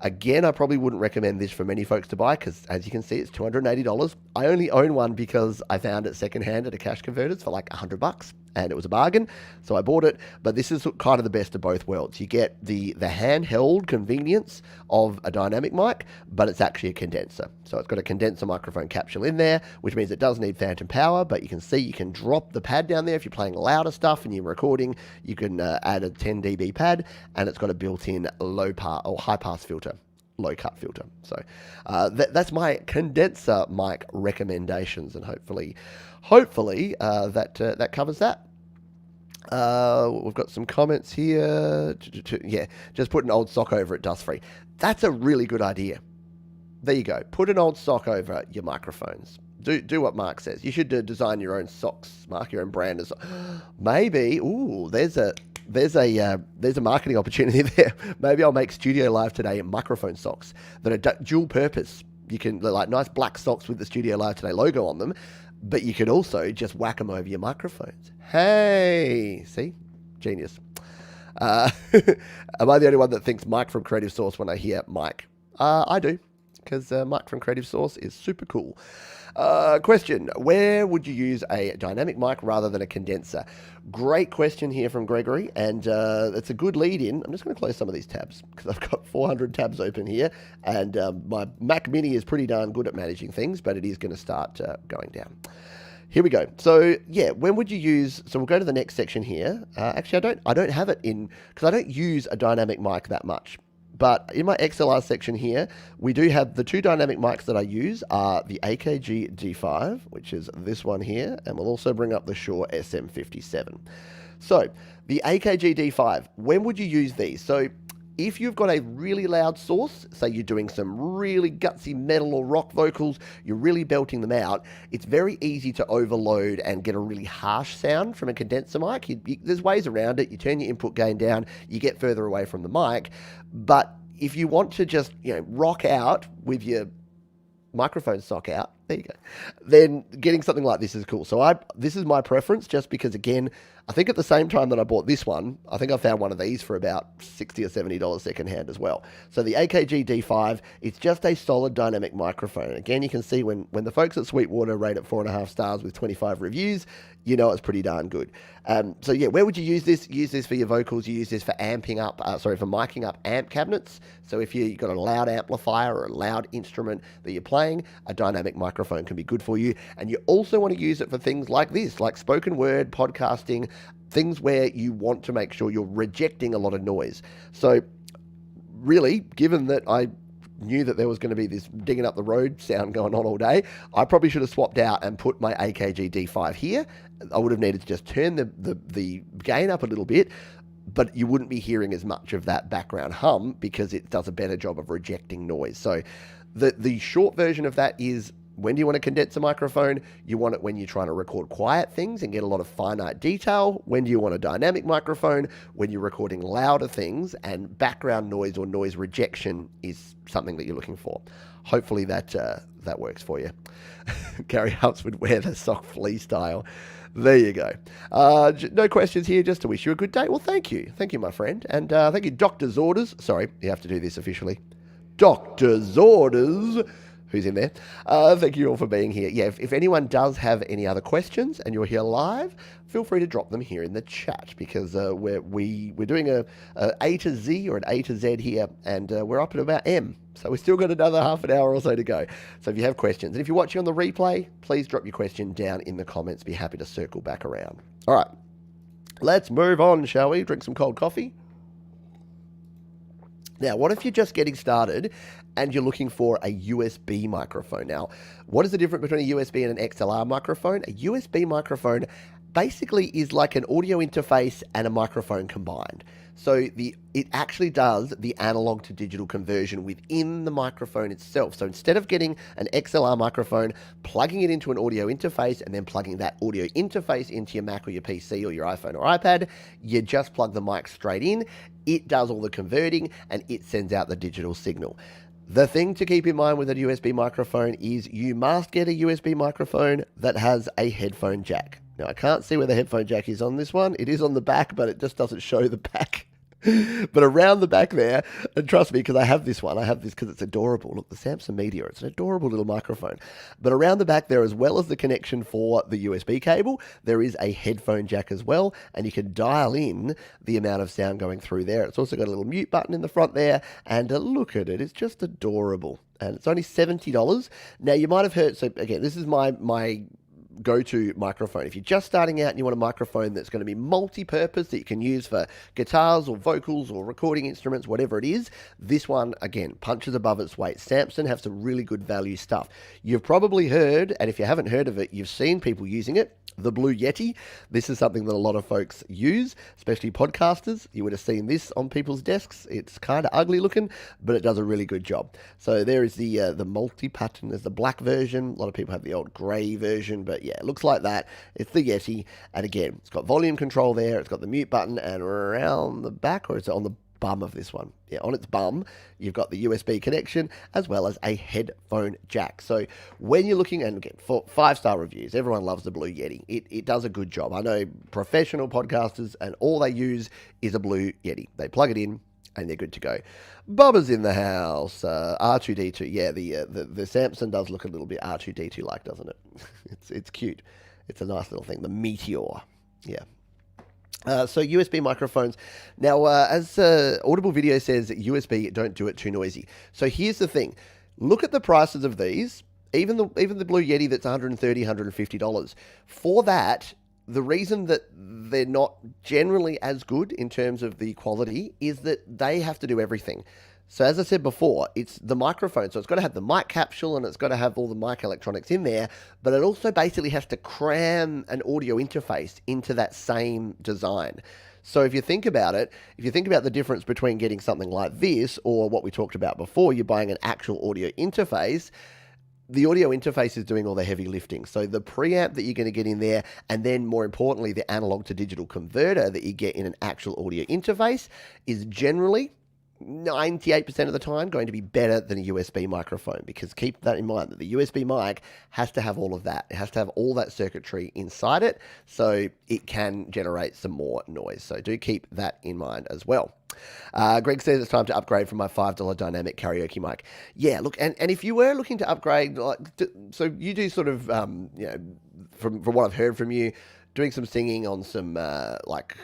Speaker 1: Again, I probably wouldn't recommend this for many folks to buy because, as you can see, it's $280. I only own one because I found it secondhand at a cash converters for like $100, and it was a bargain, so I bought it. But this is kind of the best of both worlds. You get the handheld convenience of a dynamic mic, but it's actually a condenser. So it's got a condenser microphone capsule in there, which means it does need phantom power, but you can see you can drop the pad down there. If you're playing louder stuff and you're recording, you can add a 10 dB pad, and it's got a built-in low pass or high pass filter, low cut filter. So that's my condenser mic recommendations, and hopefully that covers that. We've got some comments here. Yeah, just put an old sock over it, dust free. That's a really good idea. There you go. Put an old sock over your microphones. Do what Mark says. You should design your own socks, Mark, your own brand. Maybe. Ooh, there's a marketing opportunity there. Maybe I'll make Studio Live Today microphone socks that are dual purpose. You can, like, nice black socks with the Studio Live Today logo on them, but you could also just whack them over your microphones. Hey, see? Genius. Am I the only one that thinks Mike from Creative Source when I hear Mike? I do, because Mike from Creative Source is super cool. Question, where would you use a dynamic mic rather than a condenser? Great question here from Gregory, and it's a good lead in. I'm just going to close some of these tabs because I've got 400 tabs open here, and my Mac Mini is pretty darn good at managing things, but it is going to start going down. Here we go. So yeah, when would you use, so we'll go to the next section here. Actually, I don't have it in, because I don't use a dynamic mic that much. But in my XLR section here, we do have the two dynamic mics that I use are the AKG D5, which is this one here, and we'll also bring up the Shure SM57. So the AKG D5, when would you use these? So if you've got a really loud source, say you're doing some really gutsy metal or rock vocals, you're really belting them out, it's very easy to overload and get a really harsh sound from a condenser mic. There's ways around it. You turn your input gain down, you get further away from the mic. But if you want to just, rock out with your microphone sock out, there you go, then getting something like this is cool. So this is my preference, just because, again, I think at the same time that I bought this one, I think I found one of these for about $60 or $70 secondhand as well. So the AKG D5, it's just a solid dynamic microphone. Again, you can see when the folks at Sweetwater rate it 4.5 stars with 25 reviews, you know it's pretty darn good. So yeah, where would you use this? Use this for your vocals. You use this for amping up, for miking up amp cabinets. So if you've got a loud amplifier or a loud instrument that you're playing, a dynamic microphone can be good for you. And you also want to use it for things like this, like spoken word, podcasting, things where you want to make sure you're rejecting a lot of noise. So really, given that I knew that there was going to be this digging up the road sound going on all day, I probably should have swapped out and put my AKG D5 here. I would have needed to just turn the gain up a little bit, but you wouldn't be hearing as much of that background hum because it does a better job of rejecting noise. So the short version of that is, when do you want a condenser microphone? You want it when you're trying to record quiet things and get a lot of finite detail. When do you want a dynamic microphone? When you're recording louder things and background noise or noise rejection is something that you're looking for. Hopefully that works for you. Gary Hubbs would wear the sock flea style. There you go. No questions here, just to wish you a good day. Well, thank you. Thank you, my friend. And thank you, Doctor's Orders. Sorry, you have to do this officially. Doctor's Orders. Who's in there? Thank you all for being here. Yeah, if anyone does have any other questions and you're here live, feel free to drop them here in the chat, because we're doing a to Z or an A to Z here, and we're up at about M. So we've still got another half an hour or so to go. So if you have questions, and if you're watching on the replay, please drop your question down in the comments. Be happy to circle back around. All right, let's move on, shall we? Drink some cold coffee. Now, what if you're just getting started and you're looking for a USB microphone? Now, what is the difference between a USB and an XLR microphone? A USB microphone basically is like an audio interface and a microphone combined. So it actually does the analog to digital conversion within the microphone itself. So instead of getting an XLR microphone, plugging it into an audio interface, and then plugging that audio interface into your Mac or your PC or your iPhone or iPad, you just plug the mic straight in. It does all the converting and it sends out the digital signal. The thing to keep in mind with a USB microphone is you must get a USB microphone that has a headphone jack. Now, I can't see where the headphone jack is on this one. It is on the back, but it just doesn't show the back. But around the back there, and trust me, because I have this one, I have this because it's adorable. Look, the Samsung Media, it's an adorable little microphone. But around the back there, as well as the connection for the USB cable, there is a headphone jack as well, and you can dial in the amount of sound going through there. It's also got a little mute button in the front there, and look at it, it's just adorable. And it's only $70. Now, you might have heard, so again, this is my go-to microphone. If you're just starting out and you want a microphone that's going to be multi-purpose that you can use for guitars or vocals or recording instruments, whatever it is, this one, again, punches above its weight. Samson have some really good value stuff. You've probably heard, and if you haven't heard of it, you've seen people using it, the Blue Yeti. This is something that a lot of folks use, especially podcasters. You would have seen this on people's desks. It's kind of ugly looking, but it does a really good job. So there is the multi-pattern. There's the black version. A lot of people have the old grey version, but yeah, it looks like that. It's the Yeti, and again, it's got volume control there. It's got the mute button, and around the back, or is it on the bum of this one? Yeah, on its bum, you've got the USB connection as well as a headphone jack. So when you're looking, and again, for 5-star reviews, everyone loves the Blue Yeti. It does a good job. I know professional podcasters, and all they use is a Blue Yeti. They plug it in, and they're good to go. Bubba's in the house. R2D2. Yeah, the Samson does look a little bit R2D2 like, doesn't it? It's cute. It's a nice little thing. The Meteor. Yeah. So USB microphones. Now, as Audible Video says, USB, don't do it too noisy. So here's the thing. Look at the prices of these. Even the Blue Yeti that's $130, $150. For that, the reason that they're not generally as good in terms of the quality is that they have to do everything. So as I said before, it's the microphone. So it's got to have the mic capsule and it's got to have all the mic electronics in there, but it also basically has to cram an audio interface into that same design. So if you think about it, if you think about the difference between getting something like this or what we talked about before, you're buying an actual audio interface, the audio interface is doing all the heavy lifting. So the preamp that you're going to get in there, and then more importantly, the analog to digital converter that you get in an actual audio interface is generally 98% of the time going to be better than a USB microphone, because keep that in mind that the USB mic has to have all of that. It has to have all that circuitry inside it so it can generate some more noise. So do keep that in mind as well. Greg says it's time to upgrade from my $5 dynamic karaoke mic. Yeah, look, and if you were looking to upgrade, so you do sort of, from what I've heard from you, doing some singing on some like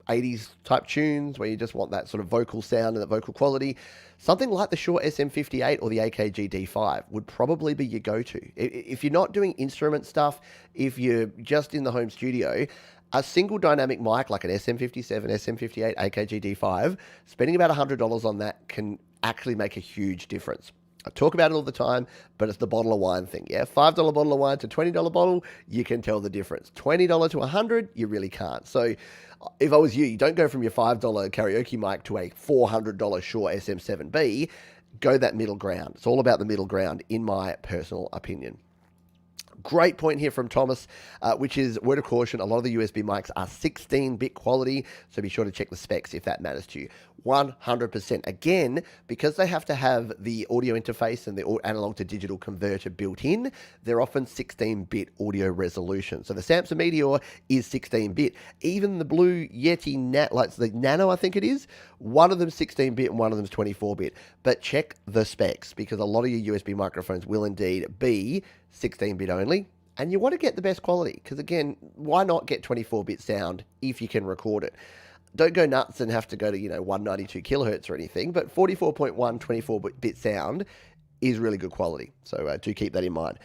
Speaker 1: 80s type tunes where you just want that sort of vocal sound and that vocal quality, something like the Shure SM58 or the AKG D5 would probably be your go-to. If you're not doing instrument stuff, if you're just in the home studio, a single dynamic mic like an SM57, SM58, AKG D5, spending about $100 on that can actually make a huge difference. I talk about it all the time, but it's the bottle of wine thing. Yeah, $5 bottle of wine to $20 bottle, you can tell the difference. $20 to $100, you really can't. So if I was you, don't go from your $5 karaoke mic to a $400 Shure SM7B. Go that middle ground. It's all about the middle ground, in my personal opinion. Great point here from Thomas, which is, word of caution, a lot of the USB mics are 16-bit quality, so be sure to check the specs if that matters to you. 100%. Again, because they have to have the audio interface and the analog to digital converter built in, they're often 16-bit audio resolution. So the Samsung Meteor is 16-bit. Even the Blue Yeti, like the Nano, I think it is, one of them's 16-bit and one of them's 24-bit. But check the specs, because a lot of your USB microphones will indeed be 16-bit only, and you want to get the best quality, because again, why not get 24-bit sound if you can record it? Don't go nuts and have to go to 192 kilohertz or anything, but 44.1 24-bit sound is really good quality, so do keep that in mind.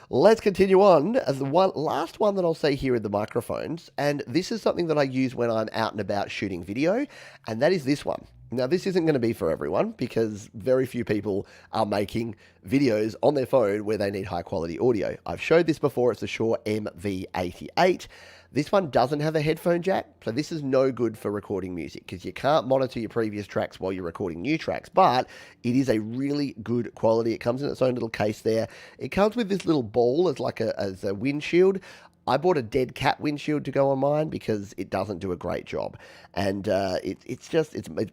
Speaker 1: Let's continue on as the last one that I'll say here in the microphones, and this is something that I use when I'm out and about shooting video, and that is this one. Now, this isn't going to be for everyone, because very few people are making videos on their phone where they need high quality audio. I've showed this before. It's the Shure MV88. This one doesn't have a headphone jack, so this is no good for recording music, because you can't monitor your previous tracks while you're recording new tracks, but it is a really good quality. It comes in its own little case there. It comes with this little ball as a windshield. I bought a dead cat windshield to go on mine because it doesn't do a great job. And it's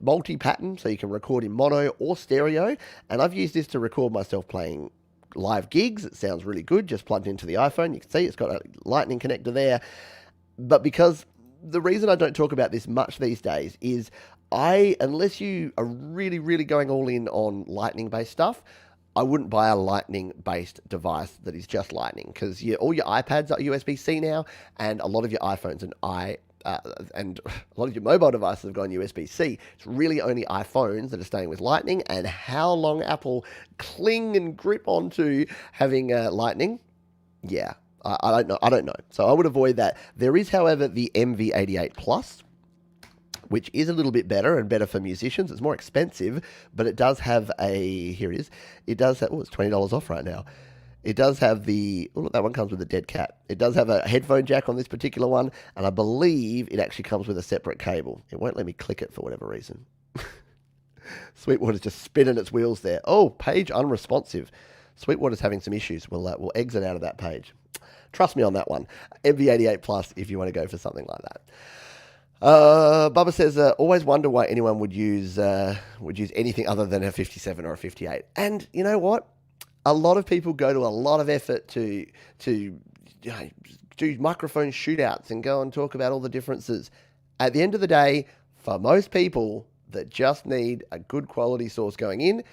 Speaker 1: multi-pattern, so you can record in mono or stereo. And I've used this to record myself playing live gigs. It sounds really good, just plugged into the iPhone. You can see it's got a lightning connector there. But because the reason I don't talk about this much these days is unless you are really, really going all in on Lightning-based stuff, I wouldn't buy a Lightning-based device that is just Lightning, because all your iPads are USB-C now, and a lot of your iPhones and a lot of your mobile devices have gone USB-C. It's really only iPhones that are staying with Lightning, and how long Apple cling and grip onto having Lightning, yeah, I don't know. I don't know. So I would avoid that. There is, however, the MV88 Plus, which is a little bit better and better for musicians. It's more expensive, but it does have here it is. It does have, it's $20 off right now. It does have look, that one comes with a dead cat. It does have a headphone jack on this particular one, and I believe it actually comes with a separate cable. It won't let me click it for whatever reason. Sweetwater's just spinning its wheels there. Oh, page unresponsive. Sweetwater's having some issues. We'll exit out of that page. Trust me on that one. MV88 Plus if you want to go for something like that. Bubba says, always wonder why anyone would use anything other than a 57 or a 58. And you know what? A lot of people go to a lot of effort to do microphone shootouts and go and talk about all the differences. At the end of the day, for most people that just need a good quality source going in,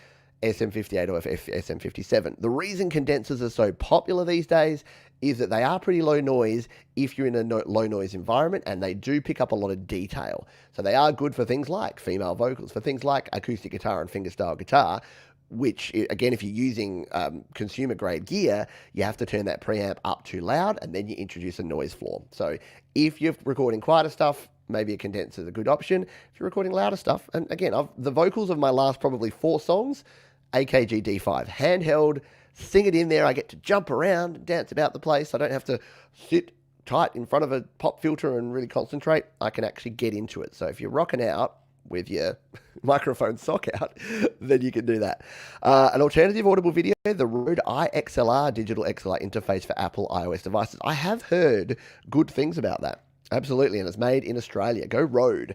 Speaker 1: SM58 or SM57. The reason condensers are so popular these days is that they are pretty low noise if you're in a low noise environment, and they do pick up a lot of detail. So they are good for things like female vocals, for things like acoustic guitar and fingerstyle guitar, which, again, if you're using consumer grade gear, you have to turn that preamp up too loud, and then you introduce a noise floor. So if you're recording quieter stuff, maybe a condenser is a good option. If you're recording louder stuff, and again, the vocals of my last probably 4 songs, AKG D5, handheld, sing it in there. I get to jump around, dance about the place. I don't have to sit tight in front of a pop filter and really concentrate. I can actually get into it. So if you're rocking out with your microphone sock out, then you can do that. An alternative audible video, the Rode iXLR digital XLR interface for Apple iOS devices. I have heard good things about that. Absolutely, and it's made in Australia. Go Rode.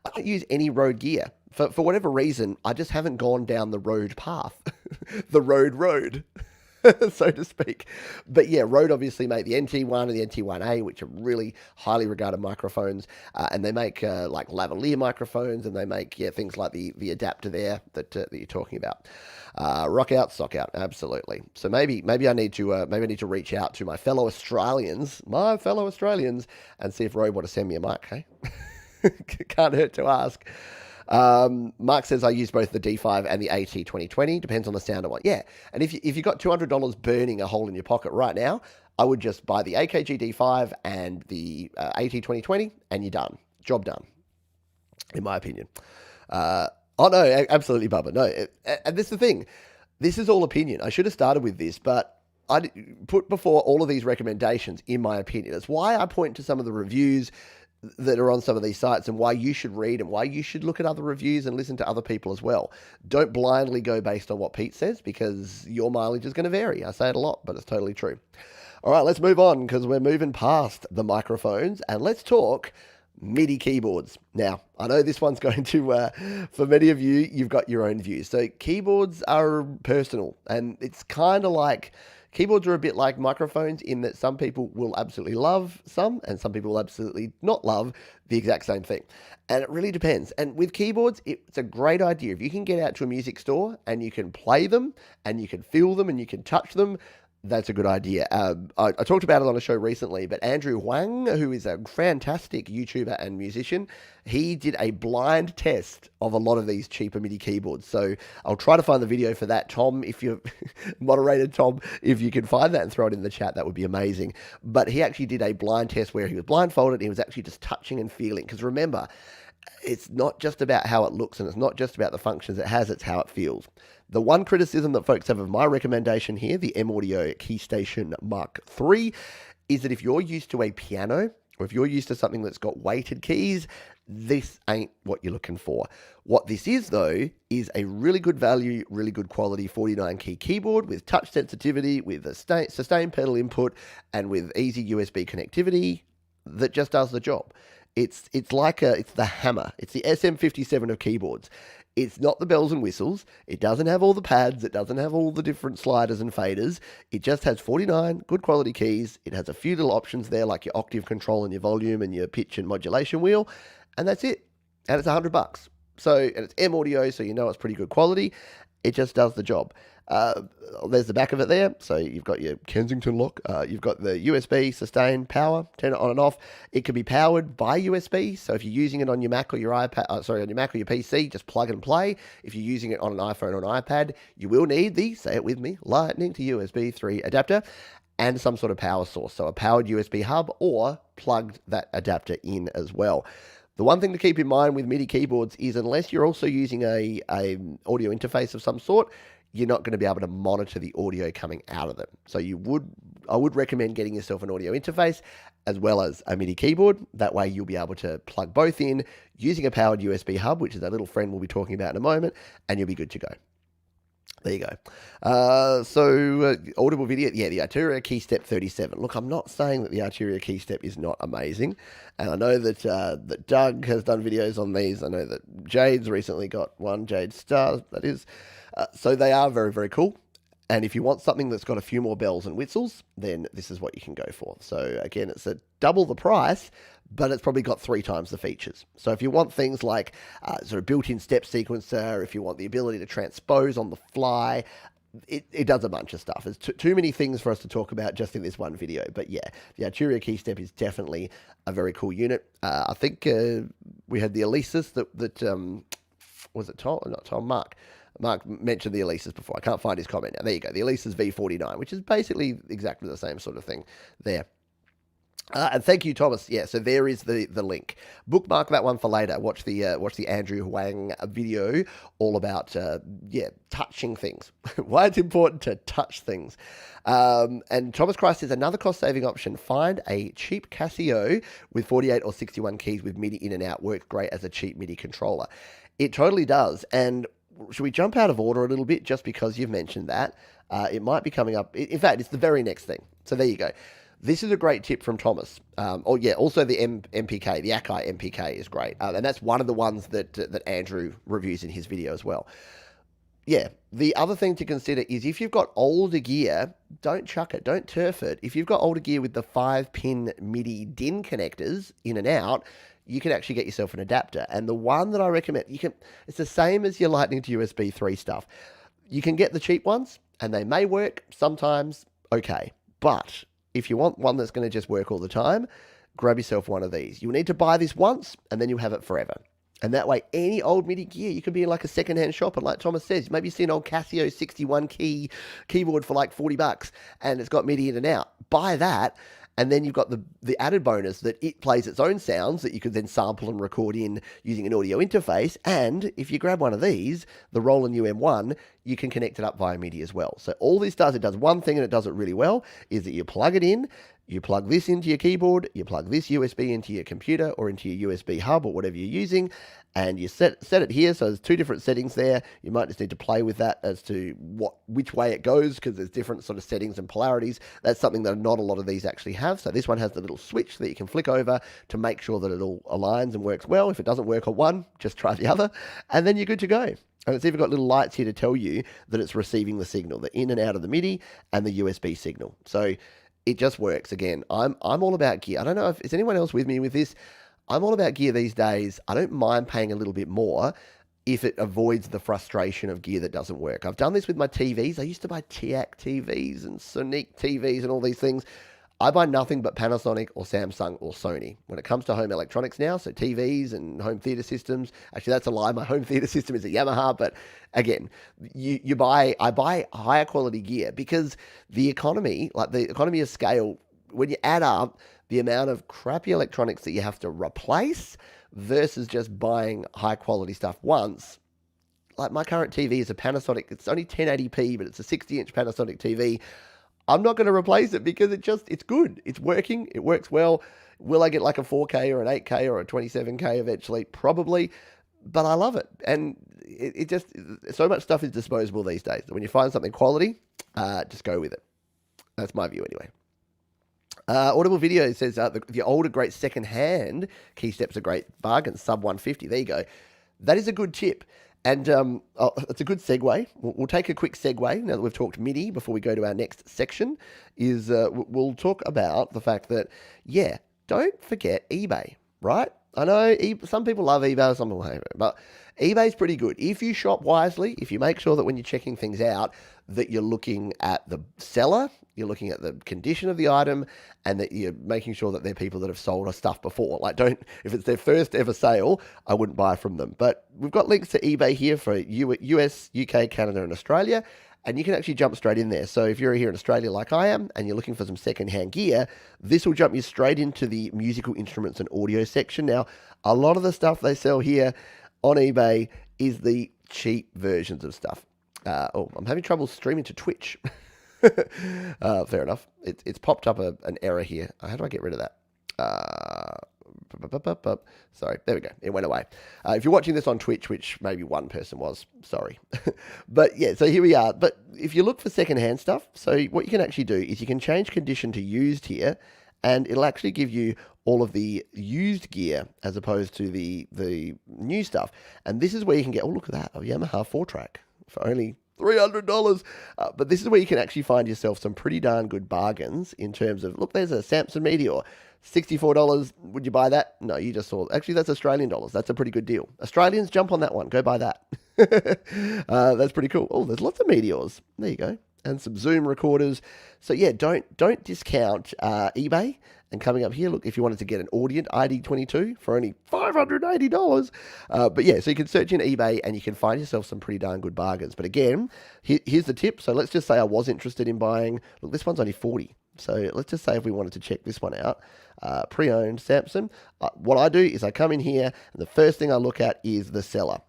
Speaker 1: I don't use any Rode gear. For whatever reason, I just haven't gone down the Rode path. The road, so to speak. But yeah, Rode obviously make the NT1 and the NT1A, which are really highly regarded microphones. And they make like lavalier microphones, and they make things like the adapter there that you're talking about. Rock out, sock out, absolutely. So maybe I need to reach out to my fellow Australians, and see if Rode want to send me a mic. Hey, can't hurt to ask. Mark says, I use both the D5 and the AT 2020. Depends on the sound I want. Yeah, and if you got $200 burning a hole in your pocket right now, I would just buy the AKG D5 and the AT 2020, and you're done. Job done, in my opinion. Oh no, absolutely, Bubba. No, and this is the thing. This is all opinion. I should have started with this, but I put before all of these recommendations in my opinion. It's why I point to some of the reviews that are on some of these sites, and why you should read and why you should look at other reviews and listen to other people as well. Don't blindly go based on what Pete says, because your mileage is going to vary. I say it a lot, but it's totally true. All right, let's move on, because we're moving past the microphones, and let's talk MIDI keyboards. Now, I know this one's going to, for many of you, you've got your own views. So keyboards are personal, and it's kind of like, keyboards are a bit like microphones in that some people will absolutely love some, and some people will absolutely not love the exact same thing. And it really depends. And with keyboards, it's a great idea. If you can get out to a music store and you can play them and you can feel them and you can touch them, that's a good idea. I talked about it on a show recently, but Andrew Huang, who is a fantastic YouTuber and musician, he did a blind test of a lot of these cheaper MIDI keyboards. So I'll try to find the video for that. Tom, if you're moderated, Tom, if you can find that and throw it in the chat, that would be amazing. But he actually did a blind test where he was blindfolded and he was actually just touching and feeling. Because remember, it's not just about how it looks, and it's not just about the functions it has, it's how it feels. The one criticism that folks have of my recommendation here, the M-Audio Keystation Mark III, is that if you're used to a piano, or if you're used to something that's got weighted keys, this ain't what you're looking for. What this is, though, is a really good value, really good quality 49-key keyboard with touch sensitivity, with a sustained pedal input, and with easy USB connectivity that just does the job. It's the hammer. It's the SM57 of keyboards. It's not the bells and whistles. It doesn't have all the pads. It doesn't have all the different sliders and faders. It just has 49 good quality keys. It has a few little options there, like your octave control and your volume and your pitch and modulation wheel. And that's it. And it's $100. So, and it's M audio, so you know it's pretty good quality. It just does the job. There's the back of it there. So you've got your Kensington lock. You've got the USB, sustain, power, turn it on and off. It can be powered by USB. So if you're using it on your Mac or your iPad, on your Mac or your PC, just plug and play. If you're using it on an iPhone or an iPad, you will need the, say it with me, Lightning to USB 3 adapter and some sort of power source. So a powered USB hub or plugged that adapter in as well. The one thing to keep in mind with MIDI keyboards is unless you're also using a audio interface of some sort, you're not going to be able to monitor the audio coming out of them. So I would recommend getting yourself an audio interface as well as a MIDI keyboard. That way you'll be able to plug both in using a powered USB hub, which is that little friend we'll be talking about in a moment, and you'll be good to go. There you go. Audible video, yeah, the Arturia Key Step 37. Look, I'm not saying that the Arturia Key Step is not amazing, and I know that Doug has done videos on these. I know that Jade's recently got one, Jade Star, that is. So they are very, very cool. And if you want something that's got a few more bells and whistles, then this is what you can go for. So again, it's a double the price, but it's probably got 3 times the features. So if you want things like sort of built-in step sequencer, if you want the ability to transpose on the fly, it does a bunch of stuff. There's too many things for us to talk about just in this one video. But yeah, the Arturia Key Step is definitely a very cool unit. I think we had the Alesis that was it Tom? Not Tom, Mark. Mark mentioned the Alesis before. I can't find his comment now. There you go. The Alesis V49, which is basically exactly the same sort of thing there. And thank you, Thomas. Yeah, so there is the link. Bookmark that one for later. Watch the Andrew Huang video all about touching things. Why it's important to touch things. And Thomas Christ says another cost-saving option. Find a cheap Casio with 48 or 61 keys with MIDI in and out. Works great as a cheap MIDI controller. It totally does. And should we jump out of order a little bit just because you've mentioned that? It might be coming up. In fact, it's the very next thing. So there you go. This is a great tip from Thomas. Also the MPK, the Akai MPK is great. And that's one of the ones that Andrew reviews in his video as well. Yeah, the other thing to consider is if you've got older gear, don't chuck it, don't turf it. If you've got older gear with the 5-pin MIDI DIN connectors in and out, you can actually get yourself an adapter. And the one that I recommend, it's the same as your Lightning to USB 3 stuff. You can get the cheap ones, and they may work sometimes, okay. But if you want one that's going to just work all the time, grab yourself one of these. You'll need to buy this once, and then you'll have it forever. And that way, any old MIDI gear, you could be in like a secondhand shop, and like Thomas says, maybe you see an old Casio 61 key keyboard for like $40, and it's got MIDI in and out. Buy that, and then you've got the added bonus that it plays its own sounds that you could then sample and record in using an audio interface. And if you grab one of these, the Roland UM1, you can connect it up via MIDI as well. So all this does, it does one thing and it does it really well, is that you plug it in, you plug this into your keyboard, you plug this USB into your computer or into your USB hub or whatever you're using, and you set it here. So there's 2 different settings there. You might just need to play with that as to which way it goes, because there's different sort of settings and polarities. That's something that not a lot of these actually have. So this one has the little switch that you can flick over to make sure that it all aligns and works well. If it doesn't work on one, just try the other, and then you're good to go. And it's even got little lights here to tell you that it's receiving the signal, the in and out of the MIDI and the USB signal. So it just works. Again, I'm all about gear. I don't know if is anyone else with me with this. I'm all about gear these days. I don't mind paying a little bit more if it avoids the frustration of gear that doesn't work. I've done this with my TVs. I used to buy TIAC TVs and Sonic TVs and all these things. I buy nothing but Panasonic or Samsung or Sony when it comes to home electronics now. So TVs and home theater systems. Actually, that's a lie. My home theater system is a Yamaha. But again, I buy higher quality gear because the economy of scale, when you add up the amount of crappy electronics that you have to replace versus just buying high quality stuff once. Like my current TV is a Panasonic. It's only 1080p, but it's a 60-inch Panasonic TV. I'm not going to replace it because it's good. It's working. It works well. Will I get like a 4K or an 8K or a 27K eventually? Probably, but I love it. And it just, so much stuff is disposable these days. When you find something quality, just go with it. That's my view anyway. Audible Video says the older great second-hand key steps are great bargain, sub 150. There you go. That is a good tip. And it's a good segue. We'll take a quick segue now that we've talked MIDI before we go to our next section. We'll talk about the fact that, don't forget eBay, right? I know some people love eBay, some people hate it, but eBay's pretty good. If you shop wisely, if you make sure that when you're checking things out, that you're looking at the seller, you're looking at the condition of the item, and that you're making sure that they're people that have sold us stuff before. Like, if it's their first ever sale, I wouldn't buy from them. But we've got links to eBay here for US, UK, Canada, and Australia. And you can actually jump straight in there. So if you're here in Australia like I am, and you're looking for some secondhand gear, this will jump you straight into the musical instruments and audio section. Now, a lot of the stuff they sell here on eBay is the cheap versions of stuff. I'm having trouble streaming to Twitch. Fair enough. It's popped up an error here. How do I get rid of that? Sorry, there we go. It went away. If you're watching this on Twitch, which maybe one person was, sorry. But yeah, so here we are. But if you look for secondhand stuff, so what you can actually do is you can change condition to used here, and it'll actually give you all of the used gear as opposed to the new stuff. And this is where you can get, oh, look at that, a Yamaha 4-track for only $300. But this is where you can actually find yourself some pretty darn good bargains in terms of, look, there's a Samson Meteor, $64. Would you buy that? No, you just saw, actually, that's Australian dollars. That's a pretty good deal. Australians, jump on that one. Go buy that. That's pretty cool. Oh, there's lots of Meteors. There you go. And some Zoom recorders. So yeah, don't discount eBay. And coming up here, look, if you wanted to get an Audient ID22 for only $580. But yeah, so you can search in eBay and you can find yourself some pretty darn good bargains. But again, here's the tip. So let's just say I was interested in buying, look, this one's only 40. So let's just say if we wanted to check this one out, pre-owned Samson, what I do is I come in here and the first thing I look at is the seller.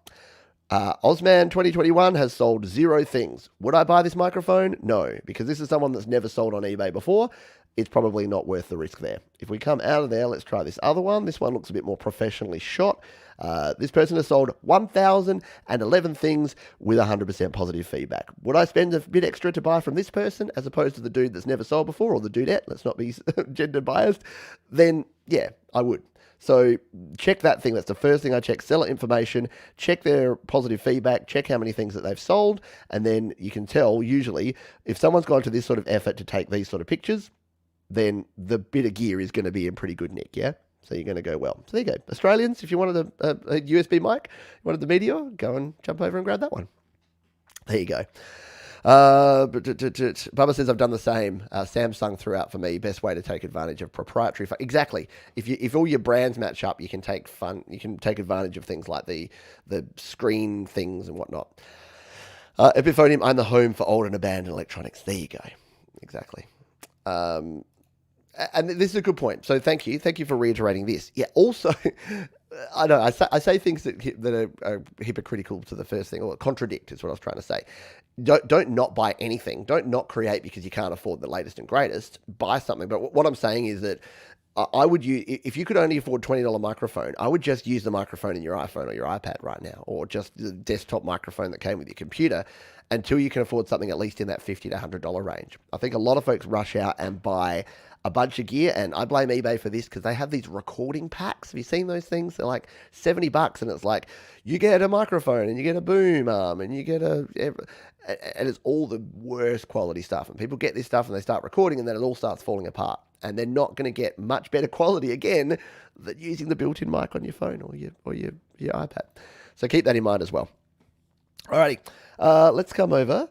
Speaker 1: Osman 2021 has sold 0 things. Would I buy this microphone? No, because this is someone that's never sold on eBay before. It's probably not worth the risk there. If we come out of there, let's try this other one. This one looks a bit more professionally shot. This person has sold 1,011 things with 100% positive feedback. Would I spend a bit extra to buy from this person as opposed to the dude that's never sold before, or the dudette, let's not be gender biased? Then yeah, I would. So check that thing. That's the first thing I check. Seller information, check their positive feedback, check how many things that they've sold, and then you can tell usually if someone's gone to this sort of effort to take these sort of pictures, then the bit of gear is going to be in pretty good nick, yeah? So you're going to go well. So there you go. Australians, if you wanted a USB mic, you wanted the Meteor, go and jump over and grab that one. There you go. Bubba says I've done the same. Samsung threw out for me best way to take advantage of proprietary. Exactly. If all your brands match up, you can take advantage of things like the screen things and whatnot. Epiphonium, I'm the home for old and abandoned electronics. There you go. Exactly. And this is a good point. So thank you for reiterating this. Yeah. Also, I know I say things that are hypocritical to the first thing, or contradict is what I was trying to say. Don't not buy anything. Don't not create because you can't afford the latest and greatest. Buy something. But what I'm saying is that I would use, if you could only afford $20 microphone, I would just use the microphone in your iPhone or your iPad right now, or just the desktop microphone that came with your computer, until you can afford something at least in that $50 to $100 range. I think a lot of folks rush out and buy a bunch of gear, and I blame eBay for this because they have these recording packs. Have you seen those things? They're like $70, and it's like you get a microphone and you get a boom arm and you get and it's all the worst quality stuff. And people get this stuff and they start recording, and then it all starts falling apart. And they're not going to get much better quality again than using the built-in mic on your phone or your iPad. So keep that in mind as well. Alrighty, let's come over.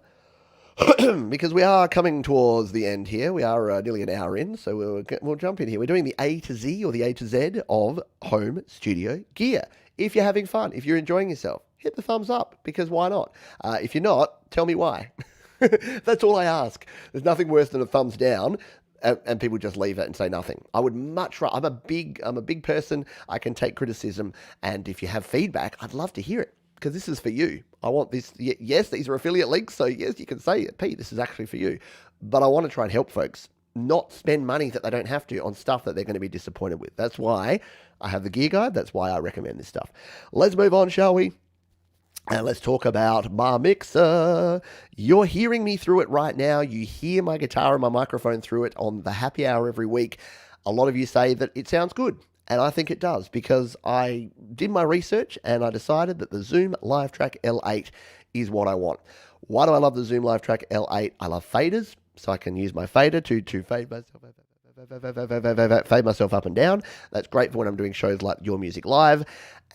Speaker 1: Because we are coming towards the end here. We are nearly an hour in, so we'll jump in here. We're doing the A to Z or the A to Z of home studio gear. If you're having fun, if you're enjoying yourself, hit the thumbs up, because why not? If you're not, tell me why. That's all I ask. There's nothing worse than a thumbs down and people just leave it and say nothing. I would much rather, I'm a big person. I can take criticism, and if you have feedback, I'd love to hear it. Because this is for you. I want this. Yes, these are affiliate links, so yes, you can say, Pete, this is actually for you. But I want to try and help folks not spend money that they don't have to on stuff that they're going to be disappointed with. That's why I have the gear guide. That's why I recommend this stuff. Let's move on, shall we? And let's talk about my mixer. You're hearing me through it right now. You hear my guitar and my microphone through it on the happy hour every week. A lot of you say that it sounds good. And I think it does, because I did my research and I decided that the Zoom LiveTrack L8 is what I want. Why do I love the Zoom LiveTrack L8? I love faders, so I can use my fader to fade myself. fade myself up and down. That's great for when I'm doing shows like Your Music Live.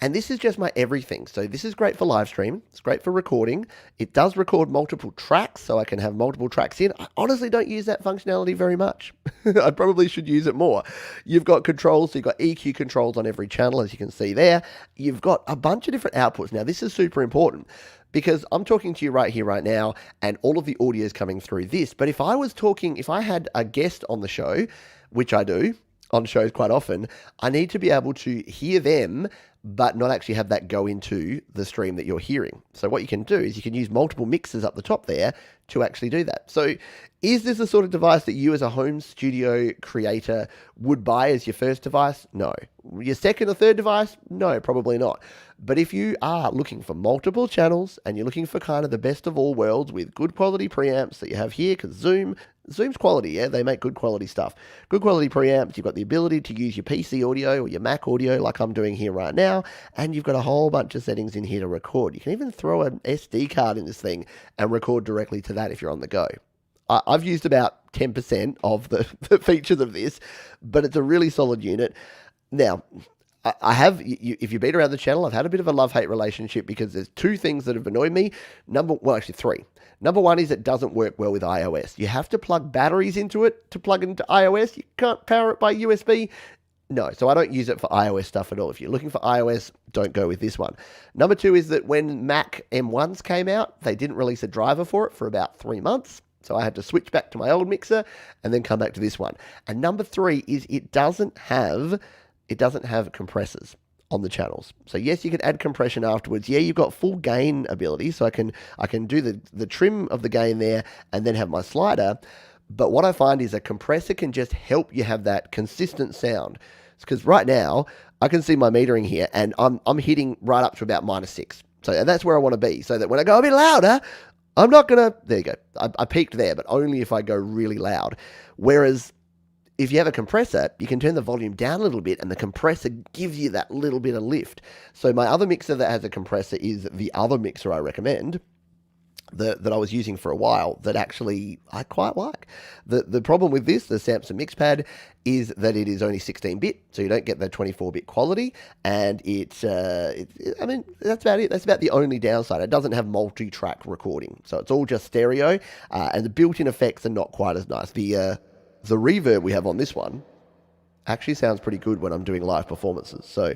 Speaker 1: And this is just my everything. So this is great for live streaming. It's great for recording. It does record multiple tracks, so I can have multiple tracks in. I honestly don't use that functionality very much. I probably should use it more. You've got controls, so you've got EQ controls on every channel, as you can see there. You've got a bunch of different outputs. Now, this is super important because I'm talking to you right here, right now, and all of the audio is coming through this. But if I had a guest on the show, which I do on shows quite often, I need to be able to hear them, but not actually have that go into the stream that you're hearing. So what you can do is you can use multiple mixers up the top there to actually do that. So is this the sort of device that you as a home studio creator would buy as your first device? No. Your second or third device? No, probably not. But if you are looking for multiple channels and you're looking for kind of the best of all worlds with good quality preamps that you have here, because Zoom's quality, yeah, they make good quality stuff. Good quality preamps, you've got the ability to use your PC audio or your Mac audio like I'm doing here right now, and you've got a whole bunch of settings in here to record. You can even throw an SD card in this thing and record directly to that if you're on the go. I've used about 10% of the features of this, but it's a really solid unit. Now, I have, if you've been around the channel, I've had a bit of a love-hate relationship because there's two things that have annoyed me. Actually three. Number one is it doesn't work well with iOS. You have to plug batteries into it to plug into iOS. You can't power it by USB. No, so I don't use it for iOS stuff at all. If you're looking for iOS, don't go with this one. Number two is that when Mac M1s came out, they didn't release a driver for it for about 3 months. So I had to switch back to my old mixer and then come back to this one. And number three is it doesn't have compressors on the channels. So yes, you can add compression afterwards. Yeah, you've got full gain ability, so I can do the trim of the gain there and then have my slider. But what I find is a compressor can just help you have that consistent sound. Because right now I can see my metering here, and I'm hitting right up to about -6. So and that's where I want to be. So that when I go a bit louder, I'm not gonna. There you go. I peaked there, but only if I go really loud. Whereas if you have a compressor, you can turn the volume down a little bit and the compressor gives you that little bit of lift. So my other mixer that has a compressor is the other mixer I recommend that I was using for a while that actually I quite like. The problem with this, the Samson Mixpad, is that it is only 16-bit, so you don't get the 24-bit quality, and I mean, that's about it. That's about the only downside. It doesn't have multi-track recording, so it's all just stereo, and the built-in effects are not quite as nice. The reverb we have on this one actually sounds pretty good when I'm doing live performances. So,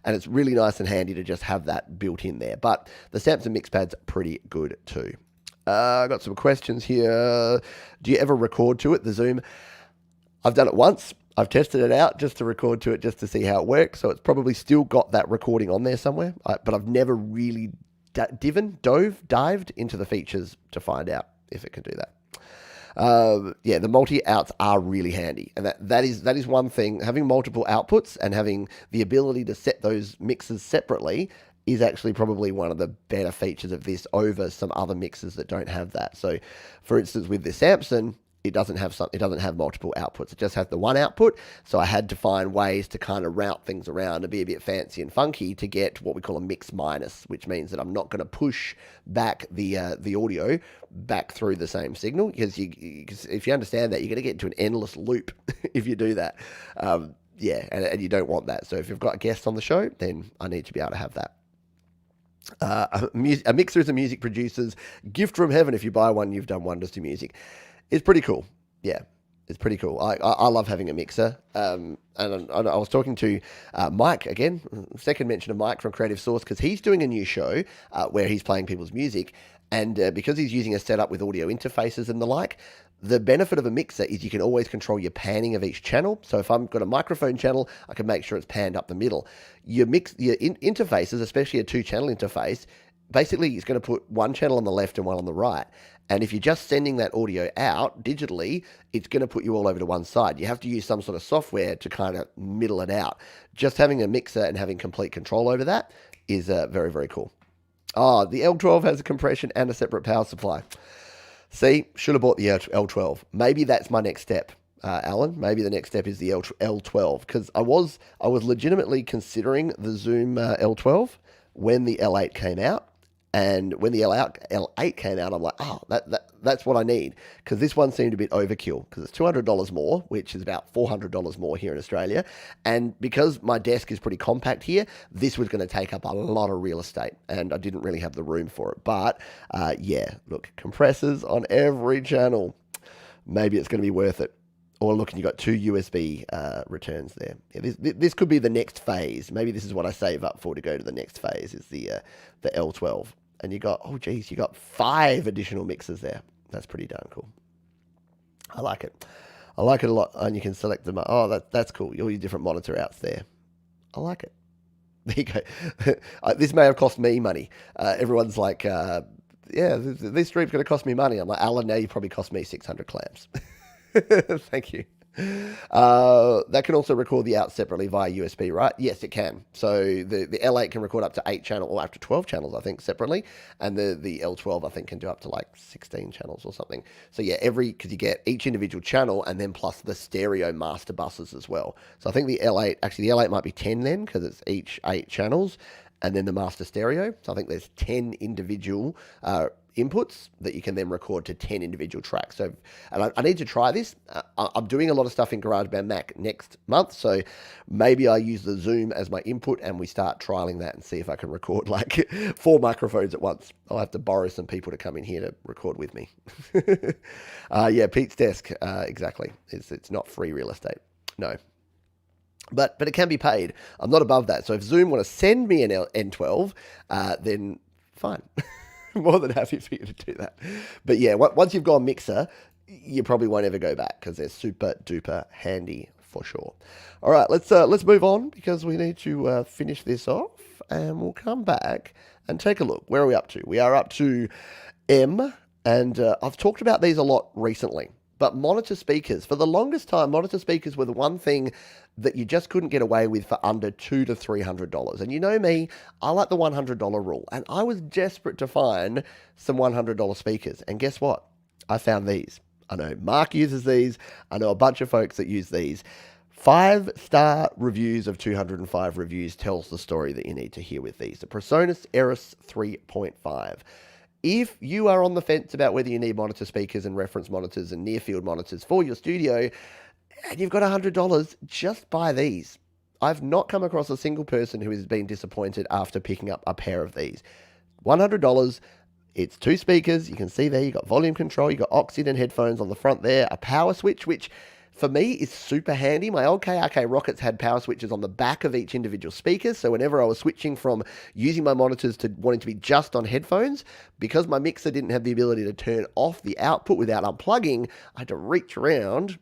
Speaker 1: and it's really nice and handy to just have that built in there. But the Samson Mixpad's pretty good too. I got some questions here. Do you ever record to it, the Zoom? I've done it once. I've tested it out just to record to it, just to see how it works. So it's probably still got that recording on there somewhere. But I've never really dived into the features to find out if it can do that. Yeah, the multi-outs are really handy, and that is one thing. Having multiple outputs and having the ability to set those mixes separately is actually probably one of the better features of this over some other mixes that don't have that. So, for instance, with the Samson, it doesn't have multiple outputs. It just has the one output. So I had to find ways to kind of route things around and be a bit fancy and funky to get what we call a mix minus, which means that I'm not going to push back the audio back through the same signal, because if you understand that, you're going to get into an endless loop if you do that. Yeah, and you don't want that. So if you've got guests on the show, then I need to be able to have that. A mixer is a music producer's gift from heaven. If you buy one, you've done wonders to music. It's pretty cool. Yeah, it's pretty cool. I love having a mixer. And I was talking to Mike, again, second mention of Mike from Creative Source, because he's doing a new show where he's playing people's music. And because he's using a setup with audio interfaces and the like, the benefit of a mixer is you can always control your panning of each channel. So if I've got a microphone channel, I can make sure it's panned up the middle. Your interfaces, especially a 2-channel interface, basically it's going to put one channel on the left and one on the right. And if you're just sending that audio out digitally, it's going to put you all over to one side. You have to use some sort of software to kind of middle it out. Just having a mixer and having complete control over that is very, very cool. Oh, the L12 has a compression and a separate power supply. See, should have bought the L12. Maybe that's my next step, Alan. Maybe the next step is the L12, because I was legitimately considering the Zoom L12 when the L8 came out. And when the L8 came out, I'm like, oh, that's what I need. Because this one seemed a bit overkill. Because it's $200 more, which is about $400 more here in Australia. And because my desk is pretty compact here, this was going to take up a lot of real estate. And I didn't really have the room for it. But yeah, look, compressors on every channel. Maybe it's going to be worth it. Or look, and you've got two USB returns there. Yeah, this could be the next phase. Maybe this is what I save up for to go to the next phase, is the L12. And you got, oh geez, you got 5 additional mixers there. That's pretty darn cool. I like it. I like it a lot. And you can select them. Oh, that's cool. All your different monitor outs there. I like it. There you go. This may have cost me money. Everyone's like, yeah, this stream's going to cost me money. I'm like, Alan, now you probably cost me 600 clams. Thank you. That can also record the out separately via USB, right? Yes, it can. So the L8 can record up to 8 channels, or up to 12 channels, I think, separately. And the L12, I think, can do up to like 16 channels or something. So yeah, because you get each individual channel and then plus the stereo master buses as well. So I think the L8 might be 10 then, because it's each 8 channels and then the master stereo. So I think there's 10 individual inputs that you can then record to 10 individual tracks. So, and I need to try this. I'm doing a lot of stuff in GarageBand Mac next month, so maybe I use the Zoom as my input and we start trialing that and see if I can record like 4 microphones at once. I'll have to borrow some people to come in here to record with me. Yeah, Pete's desk, exactly. It's not free real estate. No. But it can be paid. I'm not above that. So if Zoom want to send me an N12, then fine. More than happy for you to do that. But yeah, once you've gone mixer, you probably won't ever go back because they're super duper handy for sure. All right, let's move on because we need to finish this off, and we'll come back and take a look. Where are we up to? We are up to M, and I've talked about these a lot recently. But monitor speakers, for the longest time, monitor speakers were the one thing that you just couldn't get away with for under $200 to $300. And you know me, I like the $100 rule. And I was desperate to find some $100 speakers. And guess what? I found these. I know Mark uses these. I know a bunch of folks that use these. 5-star reviews of 205 reviews tells the story that you need to hear with these. The PreSonus Eris 3.5. If you are on the fence about whether you need monitor speakers and reference monitors and near-field monitors for your studio, and you've got $100, just buy these. I've not come across a single person who has been disappointed after picking up a pair of these. $100, it's 2 speakers. You can see there, you've got volume control, you've got aux-in and headphones on the front there, a power switch, which for me is super handy. My old KRK Rockets had power switches on the back of each individual speaker, so whenever I was switching from using my monitors to wanting to be just on headphones, because my mixer didn't have the ability to turn off the output without unplugging, I had to reach around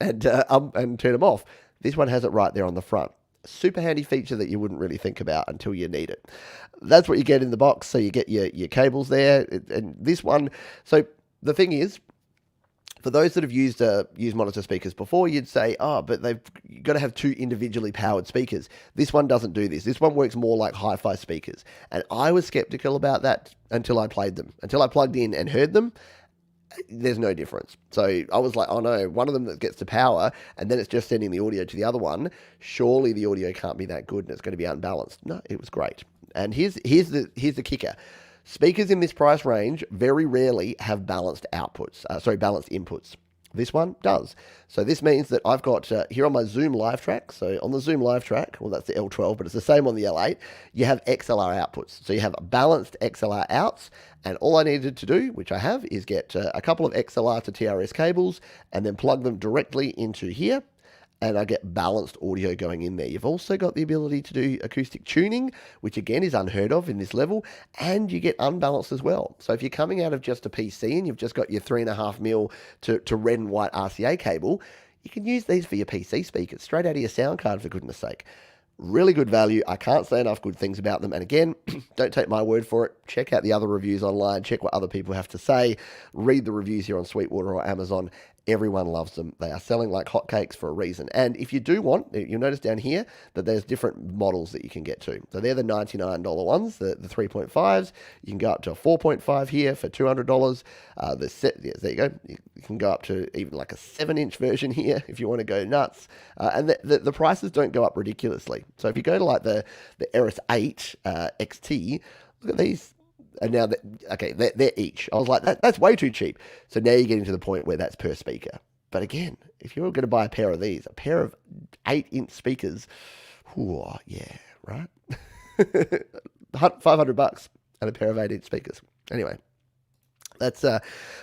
Speaker 1: and turn them off. This one has it right there on the front. Super handy feature that you wouldn't really think about until you need it. That's what you get in the box. So you get your cables there, and this one. So the thing is, for those that have used monitor speakers before, you'd say, oh, but you've got to have 2 individually powered speakers. This one doesn't do this. This one works more like hi-fi speakers. And I was skeptical about that until I played them. Until I plugged in and heard them, there's no difference. So I was like, oh no, one of them that gets to power, and then it's just sending the audio to the other one. Surely the audio can't be that good and it's going to be unbalanced. No, it was great. And here's the kicker. Speakers in this price range very rarely have balanced inputs. This one does. So this means that I've got here on my Zoom live track. So on the Zoom live track, well, that's the L12, but it's the same on the L8. You have XLR outputs. So you have balanced XLR outs. And all I needed to do, which I have, is get a couple of XLR to TRS cables and then plug them directly into here. And I get balanced audio going in there. You've also got the ability to do acoustic tuning, which again is unheard of in this level, and you get unbalanced as well. So if you're coming out of just a PC and you've just got your 3.5mm to red and white RCA cable, you can use these for your PC speakers, straight out of your sound card, for goodness sake. Really good value. I can't say enough good things about them. And again, don't take my word for it. Check out the other reviews online. Check what other people have to say. Read the reviews here on Sweetwater or Amazon. Everyone loves them. They are selling like hotcakes for a reason. And if you do want, you'll notice down here that there's different models that you can get to. So they're the $99 ones, the 3.5s. You can go up to a 4.5 here for $200. Yes, there you go. You can go up to even like a 7-inch version here if you want to go nuts. And the prices don't go up ridiculously. So if you go to like the Eris 8 XT, look at these. And now, okay, they're each. I was like, that's way too cheap. So now you're getting to the point where that's per speaker. But again, if you're going to buy a pair of these, a pair of 8-inch speakers, whew, yeah, right? $500 and a pair of 8-inch speakers. Anyway, that's what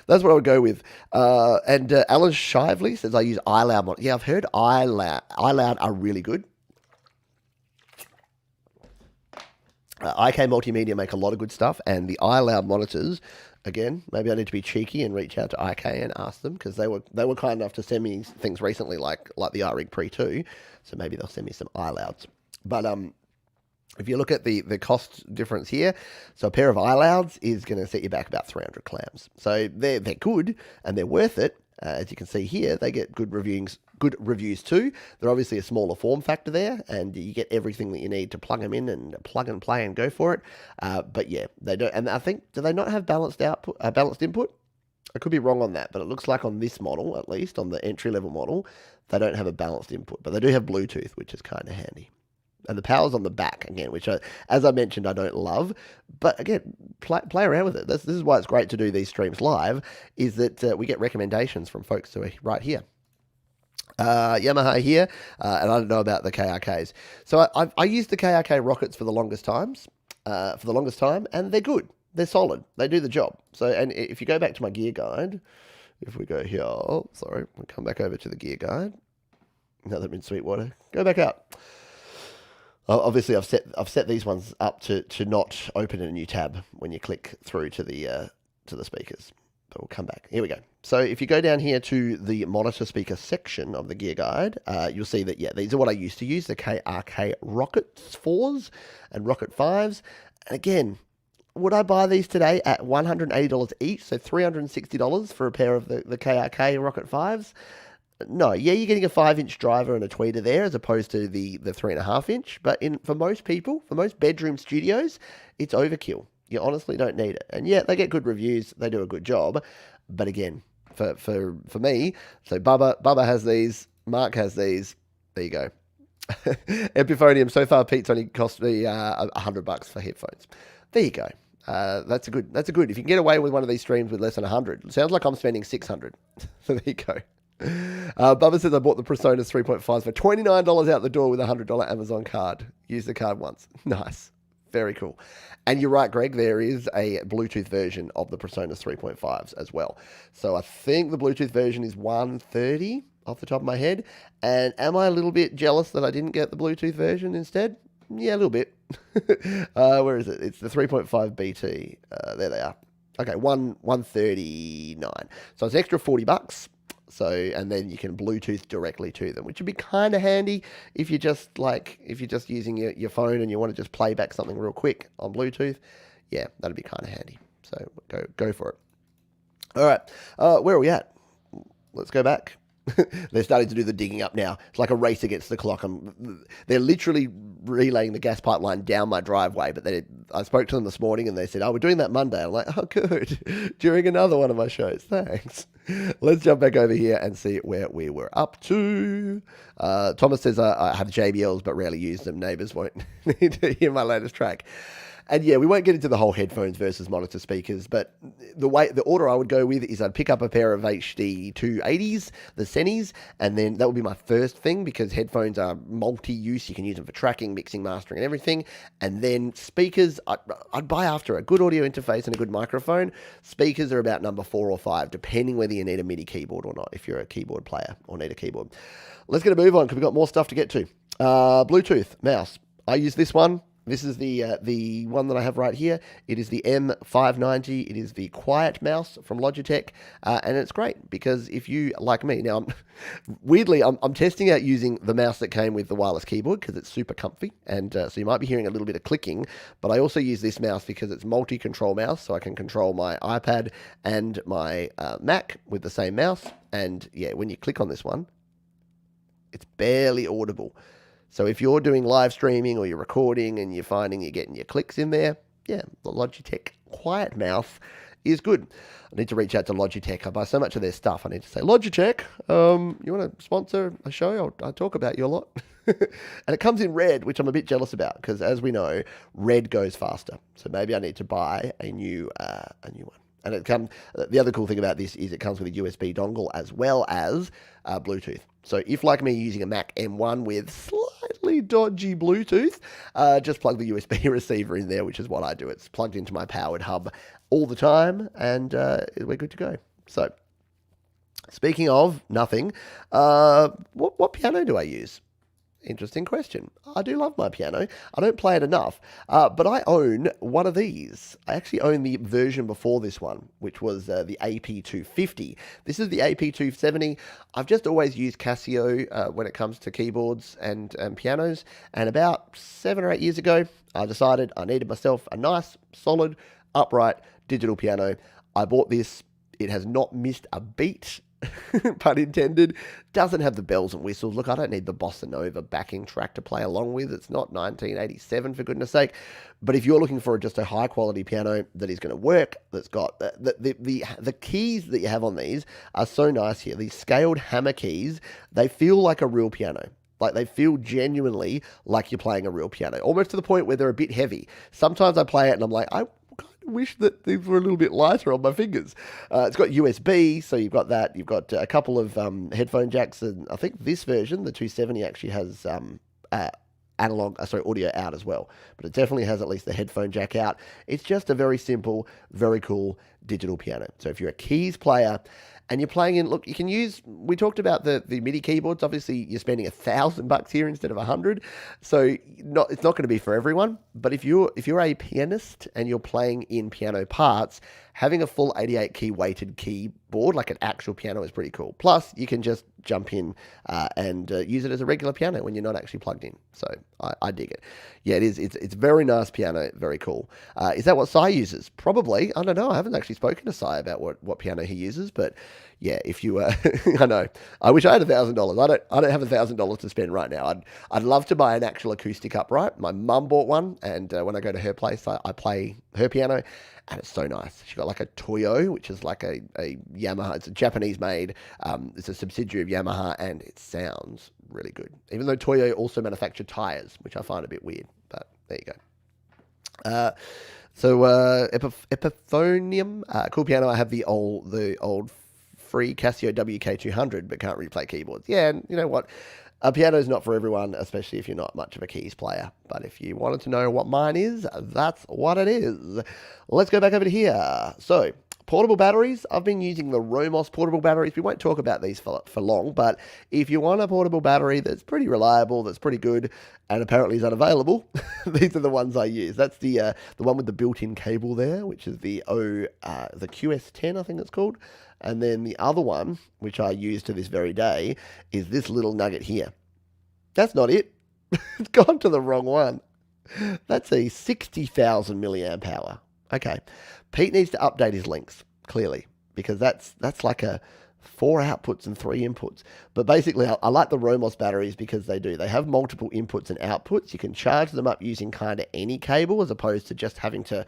Speaker 1: I would go with. And Alan Shively says I use iLoud. Yeah, I've heard iLoud. iLoud are really good. IK Multimedia make a lot of good stuff, and the iLoud monitors. Again, maybe I need to be cheeky and reach out to IK and ask them, because they were kind enough to send me things recently, like the iRig Pre 2. So maybe they'll send me some iLouds. But if you look at the cost difference here, so a pair of iLouds is going to set you back about 300 clams. So they're good and they're worth it. As you can see here, they get good reviews too. They're obviously a smaller form factor there, and you get everything that you need to plug them in and plug and play and go for it. But yeah, they don't. And I think, do they not have balanced input? I could be wrong on that, but it looks like on this model, at least on the entry level model, they don't have a balanced input, but they do have Bluetooth, which is kind of handy. And the power's on the back again, which, as I mentioned, I don't love. But again, play around with it. This is why it's great to do these streams live, is that we get recommendations from folks who are right here. Yamaha here, and I don't know about the KRKs. So I used the KRK Rockets for the longest time, and they're good. They're solid. They do the job. So, and if you go back to my gear guide, if we go here, we'll come back over to the gear guide. Now that I'm in Sweetwater, go back up. Obviously, I've set these ones up to not open in a new tab when you click through to the speakers. But we'll come back. Here we go. So if you go down here to the monitor speaker section of the gear guide, you'll see that, yeah, these are what I used to use, the KRK Rockets 4s and Rocket 5s. And again, would I buy these today at $180 each, so $360 for a pair of the KRK Rocket 5s? No, yeah, you're getting a 5-inch driver and a tweeter there as opposed to the 3.5-inch. But for most people, for most bedroom studios, it's overkill. You honestly don't need it. And yeah, they get good reviews. They do a good job. But again, for me, so Bubba has these. Mark has these. There you go. Epiphonium. So far, Pete's only cost me $100 for headphones. There you go. That's a good. If you can get away with one of these streams with less than 100, it sounds like I'm spending 600. So there you go. Bubba says I bought the Personas 3.5s for $29 out the door with a $100 Amazon card. Use the card once. Nice. Very cool. And you're right, Greg, there is a Bluetooth version of the Personas 3.5s as well. So I think the Bluetooth version is $130 off the top of my head. And am I a little bit jealous that I didn't get the Bluetooth version instead? Yeah, a little bit. Where is it? It's the 3.5 BT. There they are. Okay, $139. So it's an extra $40. So, and then you can Bluetooth directly to them, which would be kind of handy if you're just using your phone and you want to just play back something real quick on Bluetooth. Yeah, that'd be kind of handy. So go for it. All right, where are we at? Let's go back. They're starting to do the digging up now. It's like a race against the clock. They're literally relaying the gas pipeline down my driveway. But I spoke to them this morning and they said, "Oh, we're doing that Monday." I'm like, "Oh, good." During another one of my shows. Thanks. Let's jump back over here and see where we were up to. Thomas says, I have JBLs but rarely use them. Neighbours won't need to hear my latest track. And yeah, we won't get into the whole headphones versus monitor speakers, but the order I would go with is I'd pick up a pair of HD 280s, the Senis, and then that would be my first thing because headphones are multi-use. You can use them for tracking, mixing, mastering, and everything. And then speakers, I'd buy after a good audio interface and a good microphone. Speakers are about number 4 or 5, depending whether you need a MIDI keyboard or not, if you're a keyboard player or need a keyboard. Let's get a move on because we've got more stuff to get to. Bluetooth mouse. I use this one. This is the one that I have right here. It is the M590. It is the Quiet mouse from Logitech, and it's great because if you, like me, now I'm testing out using the mouse that came with the wireless keyboard because it's super comfy, and so you might be hearing a little bit of clicking, but I also use this mouse because it's multi-control mouse, so I can control my iPad and my Mac with the same mouse, and yeah, when you click on this one, it's barely audible. So if you're doing live streaming or you're recording and you're finding you're getting your clicks in there, yeah, the Logitech Quiet mouse is good. I need to reach out to Logitech. I buy so much of their stuff. I need to say, Logitech, you want to sponsor a show? I'll talk about you a lot. And it comes in red, which I'm a bit jealous about because, as we know, red goes faster. So maybe I need to buy a new one. And the other cool thing about this is it comes with a USB dongle as well as Bluetooth. So if, like me, using a Mac M1 with slightly dodgy Bluetooth, just plug the USB receiver in there, which is what I do. It's plugged into my powered hub all the time, and we're good to go. So, speaking of nothing, what piano do I use? Interesting question. I do love my piano. I don't play it enough, but I own one of these. I actually own the version before this one, which was the AP250. This is the AP270. I've just always used Casio when it comes to keyboards and pianos, and about 7 or 8 years ago, I decided I needed myself a nice, solid, upright digital piano. I bought this. It has not missed a beat. Pun intended. Doesn't have the bells and whistles. Look, I don't need the Bossa Nova backing track to play along with. It's not 1987, for goodness sake. But if you're looking for just a high quality piano that is going to work, that's got the keys that you have on these are so nice here. These scaled hammer keys, they feel like a real piano. Like, they feel genuinely like you're playing a real piano, almost to the point where they're a bit heavy. Sometimes I play it and I'm like, I wish that these were a little bit lighter on my fingers. It's got USB, so you've got that. You've got a couple of headphone jacks, and I think this version, the 270, actually has audio out as well. But it definitely has at least the headphone jack out. It's just a very simple, very cool digital piano. So if you're a keys player and you're playing in, look, you can use, we talked about the MIDI keyboards. Obviously, you're spending $1,000 here instead of $100. So it's not going to be for everyone. But if you're a pianist and you're playing in piano parts, having a full 88 key weighted keyboard, like an actual piano, is pretty cool. Plus, you can just jump in and use it as a regular piano when you're not actually plugged in. So I dig it. Yeah, it is. It's very nice piano. Very cool. Is that what Sai uses? Probably. I don't know. I haven't actually spoken to Sai about what piano he uses, but yeah, if you, I know. I wish I had $1,000. I don't have $1,000 to spend right now. I'd love to buy an actual acoustic upright. My mum bought one, and when I go to her place, I play her piano, and it's so nice. She got like a Toyo, which is like a Yamaha. It's a Japanese made. It's a subsidiary of Yamaha, and it sounds really good. Even though Toyo also manufacture tires, which I find a bit weird, but there you go. Epiphonium, cool piano. I have the old free Casio WK200, but can't replay keyboards. Yeah, and you know what? A piano is not for everyone, especially if you're not much of a keys player. But if you wanted to know what mine is, that's what it is. Let's go back over to here. So, portable batteries. I've been using the Romos portable batteries. We won't talk about these for long, but if you want a portable battery that's pretty reliable, that's pretty good, and apparently is unavailable, these are the ones I use. That's the one with the built-in cable there, which is the QS10, I think it's called. And then the other one, which I use to this very day, is this little nugget here. That's not it. It's gone to the wrong one. That's a 60,000 milliamp hour. Okay. Pete needs to update his links, clearly, because that's like a 4 outputs and 3 inputs. But basically, I like the Romos batteries because they have multiple inputs and outputs. You can charge them up using kind of any cable as opposed to just having to,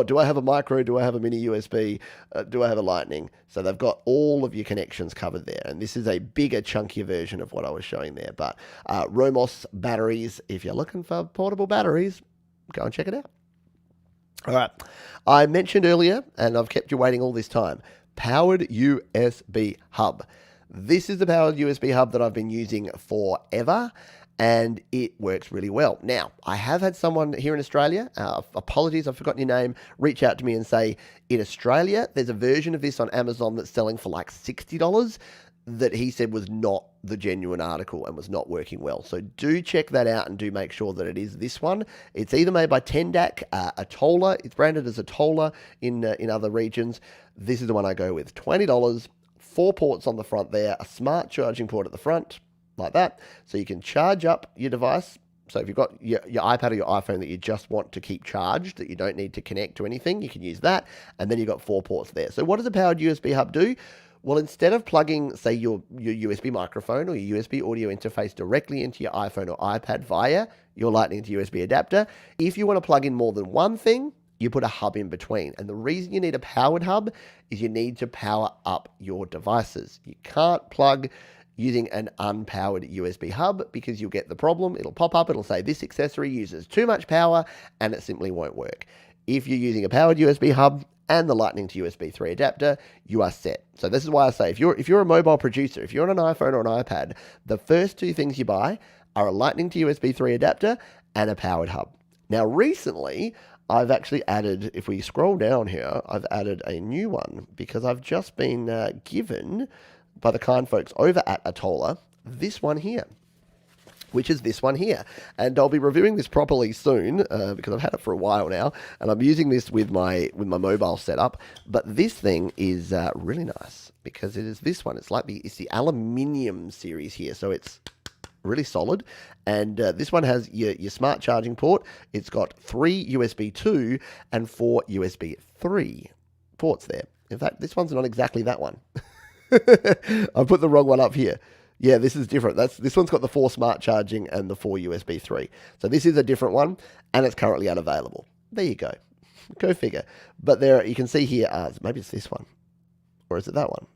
Speaker 1: do I have a micro? Do I have a mini USB? Do I have a lightning? So they've got all of your connections covered there. And this is a bigger, chunkier version of what I was showing there. But Romos batteries, if you're looking for portable batteries, go and check it out. All right. I mentioned earlier, and I've kept you waiting all this time, powered USB hub. This is the powered USB hub that I've been using forever, and it works really well. Now, I have had someone here in Australia, apologies, I've forgotten your name, reach out to me and say, in Australia, there's a version of this on Amazon that's selling for like $60 that he said was not the genuine article and was not working well. So do check that out and do make sure that it is this one. It's either made by Tendac, Atola. It's branded as Atola in other regions. This is the one I go with. $20, 4 ports on the front there, a smart charging port at the front, like that. So you can charge up your device. So if you've got your iPad or your iPhone that you just want to keep charged, that you don't need to connect to anything, you can use that. And then you've got 4 ports there. So what does a powered USB hub do? Well, instead of plugging, say, your USB microphone or your USB audio interface directly into your iPhone or iPad via your Lightning to USB adapter, if you want to plug in more than one thing, you put a hub in between. And the reason you need a powered hub is you need to power up your devices. You can't plug using an unpowered USB hub because you'll get the problem. It'll pop up, it'll say this accessory uses too much power, and it simply won't work. If you're using a powered USB hub and the Lightning to USB 3 adapter, you are set. So this is why I say if you're a mobile producer, if you're on an iPhone or an iPad, the first two things you buy are a Lightning to USB 3 adapter and a powered hub. Now recently, I've actually added, if we scroll down here, I've added a new one because I've just been given by the kind folks over at Atola this one here, which is this one here. And I'll be reviewing this properly soon because I've had it for a while now, and I'm using this with my mobile setup. But this thing is really nice because it is this one. It's like it's the aluminium series here, so it's really solid. And this one has your smart charging port. It's got 3 USB 2 and 4 USB 3 ports there. In fact, this one's not exactly that one. I put the wrong one up here. Yeah, this is different. This one's got the 4 smart charging and the 4 USB 3. So this is a different one, and it's currently unavailable. There you go. Go figure. But there, you can see here, maybe it's this one. Or is it that one?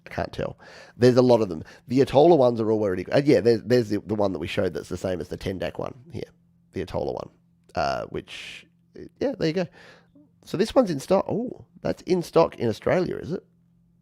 Speaker 1: I can't tell. There's a lot of them. The Atola ones are all already... yeah, there's the one that we showed that's the same as the 10-DAC one here. The Atola one. Which... Yeah, there you go. So this one's in stock. Oh, that's in stock in Australia, is it?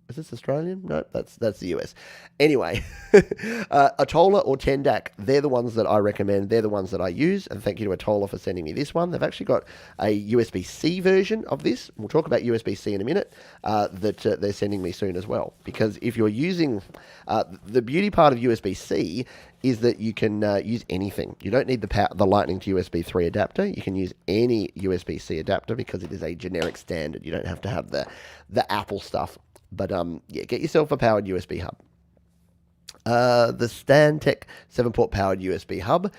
Speaker 1: Is this Australian? No, that's the US. Anyway, Atola or 10-DAC, they're the ones that I recommend. They're the ones that I use. And thank you to Atola for sending me this one. They've actually got a USB-C version of this. We'll talk about USB-C in a minute, that they're sending me soon as well. Because if you're using... the beauty part of USB-C is that you can use anything. You don't need the Lightning to USB 3 adapter. You can use any USB-C adapter because it is a generic standard. You don't have to have the Apple stuff. But yeah, get yourself a powered USB hub. The Stantec 7-port powered USB hub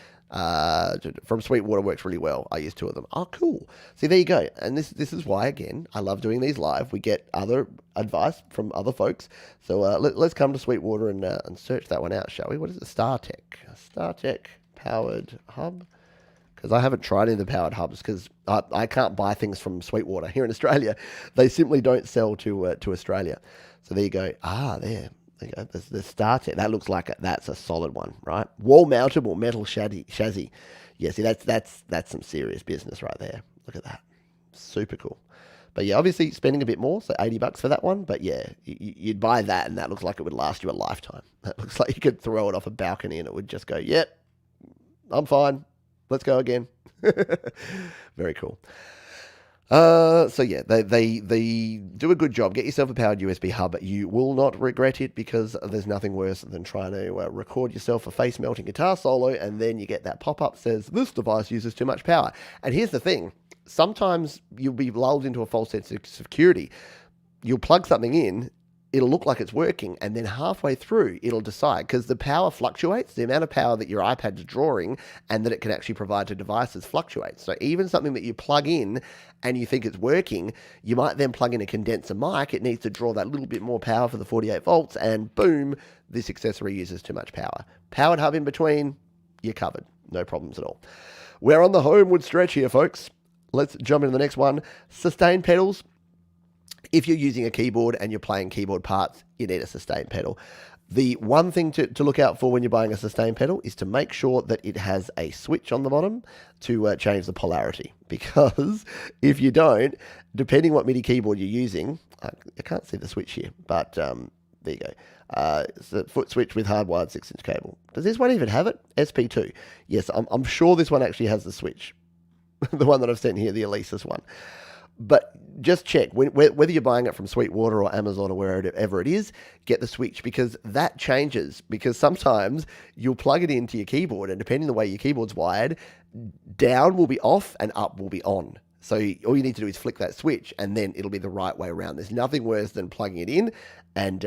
Speaker 1: from Sweetwater works really well. I use 2 of them. Oh, cool. See, there you go. And this is why, again, I love doing these live. We get other advice from other folks. So let's come to Sweetwater and search that one out, shall we? What is it? Stantec powered hub. Because I haven't tried any of the powered hubs because I can't buy things from Sweetwater here in Australia. They simply don't sell to Australia. So there you go. There you go. There's the Stantec. That looks like that's a solid one, right? Wall mountable metal chassis. Yeah, see, that's some serious business right there. Look at that. Super cool. But yeah, obviously spending a bit more, so $80 for that one. But yeah, you'd buy that and that looks like it would last you a lifetime. That looks like you could throw it off a balcony and it would just go, yep, I'm fine. Let's go again. Very cool. So yeah, they do a good job. Get yourself a powered USB hub. You will not regret it because there's nothing worse than trying to record yourself a face-melting guitar solo and then you get that pop-up says, this device uses too much power. And here's the thing. Sometimes you'll be lulled into a false sense of security. You'll plug something in, it'll look like it's working, and then halfway through, it'll decide, because the power fluctuates, the amount of power that your iPad's drawing and that it can actually provide to devices fluctuates. So even something that you plug in and you think it's working, you might then plug in a condenser mic, it needs to draw that little bit more power for the 48 volts, and boom, this accessory uses too much power. Powered hub in between, you're covered. No problems at all. We're on the homeward stretch here, folks. Let's jump into the next one. Sustain pedals. If you're using a keyboard and you're playing keyboard parts, you need a sustain pedal. The one thing to look out for when you're buying a sustain pedal is to make sure that it has a switch on the bottom to change the polarity. Because if you don't, depending what MIDI keyboard you're using, I can't see the switch here, but there you go. It's a foot switch with hardwired 6-inch cable. Does this one even have it? SP2. Yes, I'm sure this one actually has the switch. The one that I've sent here, the Alesis one. But just check, whether you're buying it from Sweetwater or Amazon or wherever it is, get the switch, because that changes. Because sometimes you'll plug it into your keyboard, and depending on the way your keyboard's wired, down will be off and up will be on. So all you need to do is flick that switch, and then it'll be the right way around. There's nothing worse than plugging it in and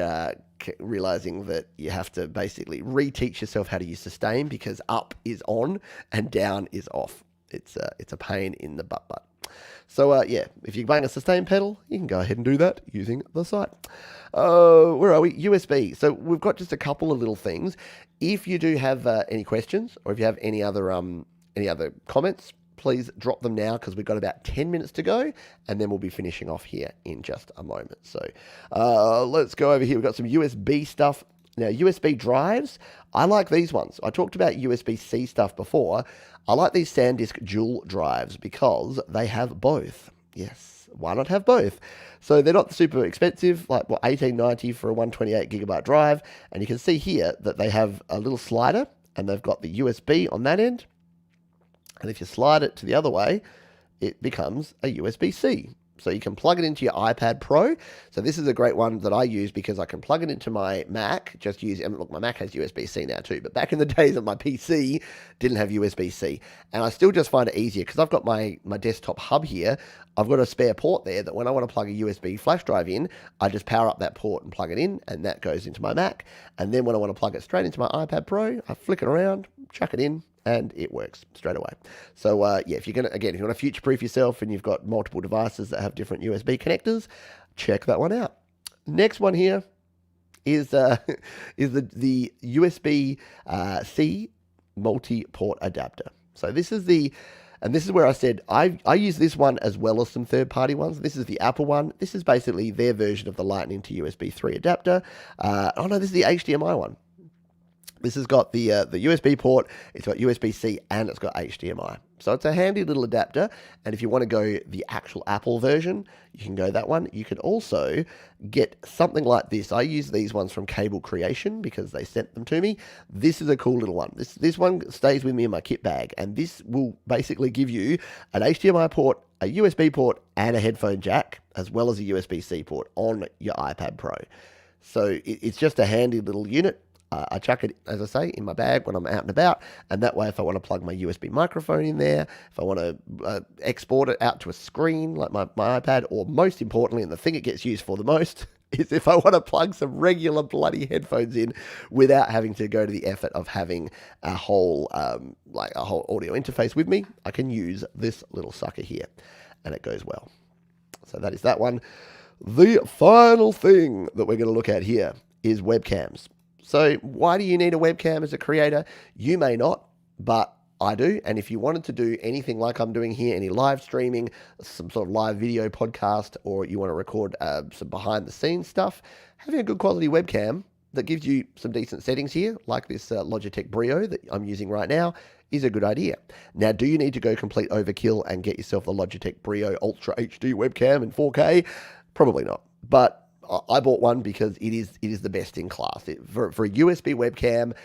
Speaker 1: realizing that you have to basically reteach yourself how to use sustain, because up is on and down is off. It's a pain in the butt. So yeah, if you're buying a sustain pedal, you can go ahead and do that using the site. Where are we? USB. So we've got just a couple of little things. If you do have any questions, or if you have any other comments, please drop them now because we've got about 10 minutes to go, and then we'll be finishing off here in just a moment. So let's go over here. We've got some USB stuff. Now, USB drives, I like these ones. I talked about USB-C stuff before. I like these SanDisk dual drives because they have both. Yes, why not have both? So they're not super expensive, like what, $18.90 for a 128 gigabyte drive. And you can see here that they have a little slider, and they've got the USB on that end. And if you slide it to the other way, it becomes a USB-C. So you can plug it into your iPad Pro. So this is a great one that I use because I can plug it into my Mac. Just use, and look, my Mac has USB-C now too, but back in the days of my PC, didn't have USB-C. And I still just find it easier because I've got my desktop hub here. I've got a spare port there that when I want to plug a USB flash drive in, I just power up that port and plug it in, and that goes into my Mac. And then when I want to plug it straight into my iPad Pro, I flick it around, chuck it in, and it works straight away. So yeah, if you're gonna, again, if you want to future-proof yourself and you've got multiple devices that have different USB connectors, check that one out. Next one here is the USB-C multi-port adapter. So this is and this is where I said I use this one as well as some third-party ones. This is the Apple one. This is basically their version of the Lightning to USB 3 adapter. Oh no, this is the HDMI one. This has got the USB port, it's got USB-C, and it's got HDMI. So it's a handy little adapter, and if you want to go the actual Apple version, you can go that one. You can also get something like this. I use these ones from Cable Creation because they sent them to me. This is a cool little one. This one stays with me in my kit bag, and this will basically give you an HDMI port, a USB port, and a headphone jack, as well as a USB-C port on your iPad Pro. So it's just a handy little unit. I chuck it, as I say, in my bag when I'm out and about, and that way if I want to plug my USB microphone in there, if I want to export it out to a screen like my iPad, or most importantly, and the thing it gets used for the most, is if I want to plug some regular bloody headphones in without having to go to the effort of having a whole audio interface with me, I can use this little sucker here, and it goes well. So that is that one. The final thing that we're going to look at here is webcams. So why do you need a webcam as a creator? You may not, but I do. And if you wanted to do anything like I'm doing here, any live streaming, some sort of live video podcast, or you want to record some behind the scenes stuff, having a good quality webcam that gives you some decent settings here, like this Logitech Brio that I'm using right now, is a good idea. Now, do you need to go complete overkill and get yourself the Logitech Brio Ultra HD webcam in 4K? Probably not. But I bought one because it is the best in class. For a USB webcam,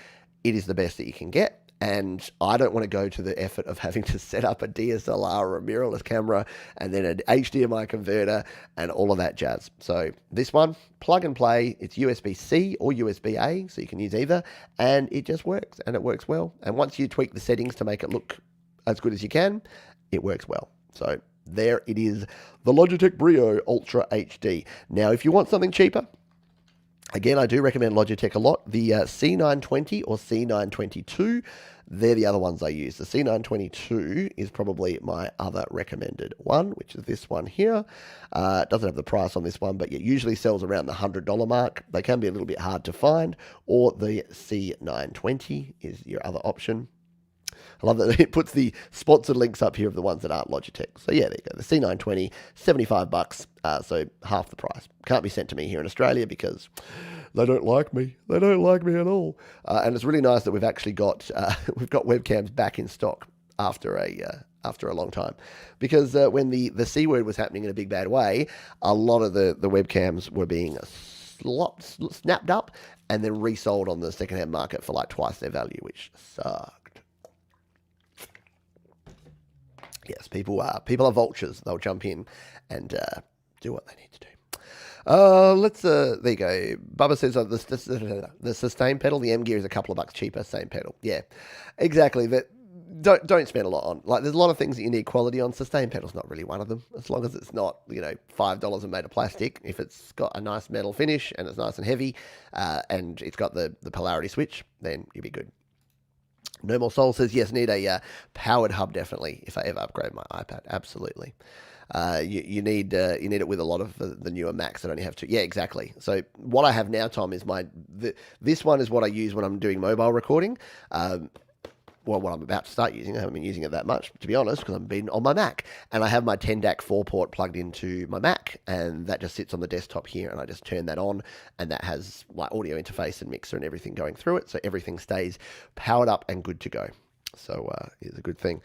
Speaker 1: it is the best that you can get. And I don't want to go to the effort of having to set up a DSLR or a mirrorless camera and then an HDMI converter and all of that jazz. So this one, plug and play. It's USB-C or USB-A, so you can use either. And it just works, and it works well. And once you tweak the settings to make it look as good as you can, it works well. So there it is, the Logitech Brio Ultra HD. Now, if you want something cheaper, again, I do recommend Logitech a lot. The C920 or C922, they're the other ones I use. The C922 is probably my other recommended one, which is this one here. It doesn't have the price on this one, but it usually sells around the $100 mark. They can be a little bit hard to find, or the C920 is your other option. I love that it puts the sponsored links up here of the ones that aren't Logitech. So yeah, there you go. The C920, $75, so half the price. Can't be sent to me here in Australia because they don't like me. They don't like me at all. And it's really nice that we've actually got we've got webcams back in stock after a long time, because when the C word was happening in a big bad way, a lot of the webcams were being snapped up and then resold on the secondhand market for like twice their value, which sucked. Yes, people are vultures. They'll jump in and do what they need to do. There you go. Bubba says the sustain pedal, the M Gear is a couple of bucks cheaper, same pedal. Yeah, exactly. That don't spend a lot on. Like, there's a lot of things that you need quality on. Sustain pedal's not really one of them. As long as it's not, $5 and made of plastic. If it's got a nice metal finish and it's nice and heavy, and it's got the polarity switch, then you'll be good. No More Soul says, yes, need a powered hub, definitely, if I ever upgrade my iPad. Absolutely. You need it with a lot of the newer Macs that only have two. Yeah, exactly. So what I have now, Tom, is this one is what I use when I'm doing mobile recording. well, what I'm about to start using. I haven't been using it that much, to be honest, because I've been on my Mac. And I have my 10-DAC 4-port plugged into my Mac, and that just sits on the desktop here, and I just turn that on, and that has like audio interface and mixer and everything going through it, so everything stays powered up and good to go. So it's a good thing.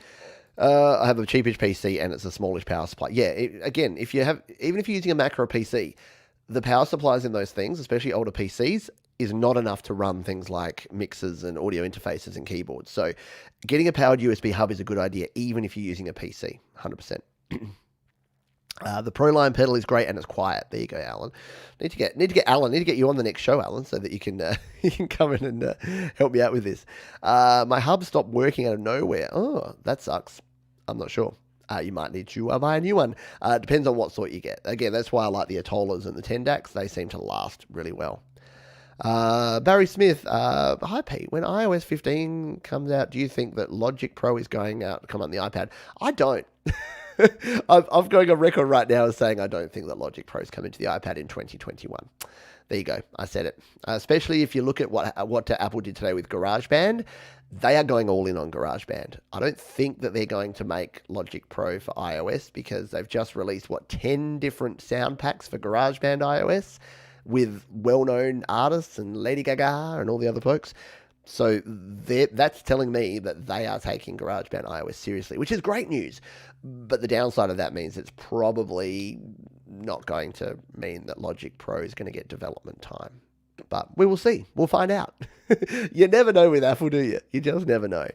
Speaker 1: I have a cheapish PC, and it's a smallish power supply. Yeah, again, even if you're using a Mac or a PC, the power supplies in those things, especially older PCs, is not enough to run things like mixers and audio interfaces and keyboards. So getting a powered USB hub is a good idea, even if you're using a PC, 100%. The Proline pedal is great and it's quiet. There you go, Alan. Need to get you on the next show, Alan, so that you can you can come in and help me out with this. My hub stopped working out of nowhere. Oh, that sucks. I'm not sure. You might need to buy a new one. Depends on what sort you get. Again, that's why I like the Atolas and the 10-DACs. They seem to last really well. Barry Smith, hi Pete, when iOS 15 comes out, do you think that Logic Pro is going out to come on the iPad? I don't. I'm going on record right now as saying I don't think that Logic Pro is coming to the iPad in 2021. There you go. I said it. Especially if you look at what Apple did today with GarageBand, they are going all in on GarageBand. I don't think that they're going to make Logic Pro for iOS because they've just released, 10 different sound packs for GarageBand iOS with well-known artists and Lady Gaga and all the other folks. So that's telling me that they are taking GarageBand iOS seriously, which is great news. But the downside of that means it's probably not going to mean that Logic Pro is going to get development time. But we will see. We'll find out. You never know with Apple, do you? You just never know.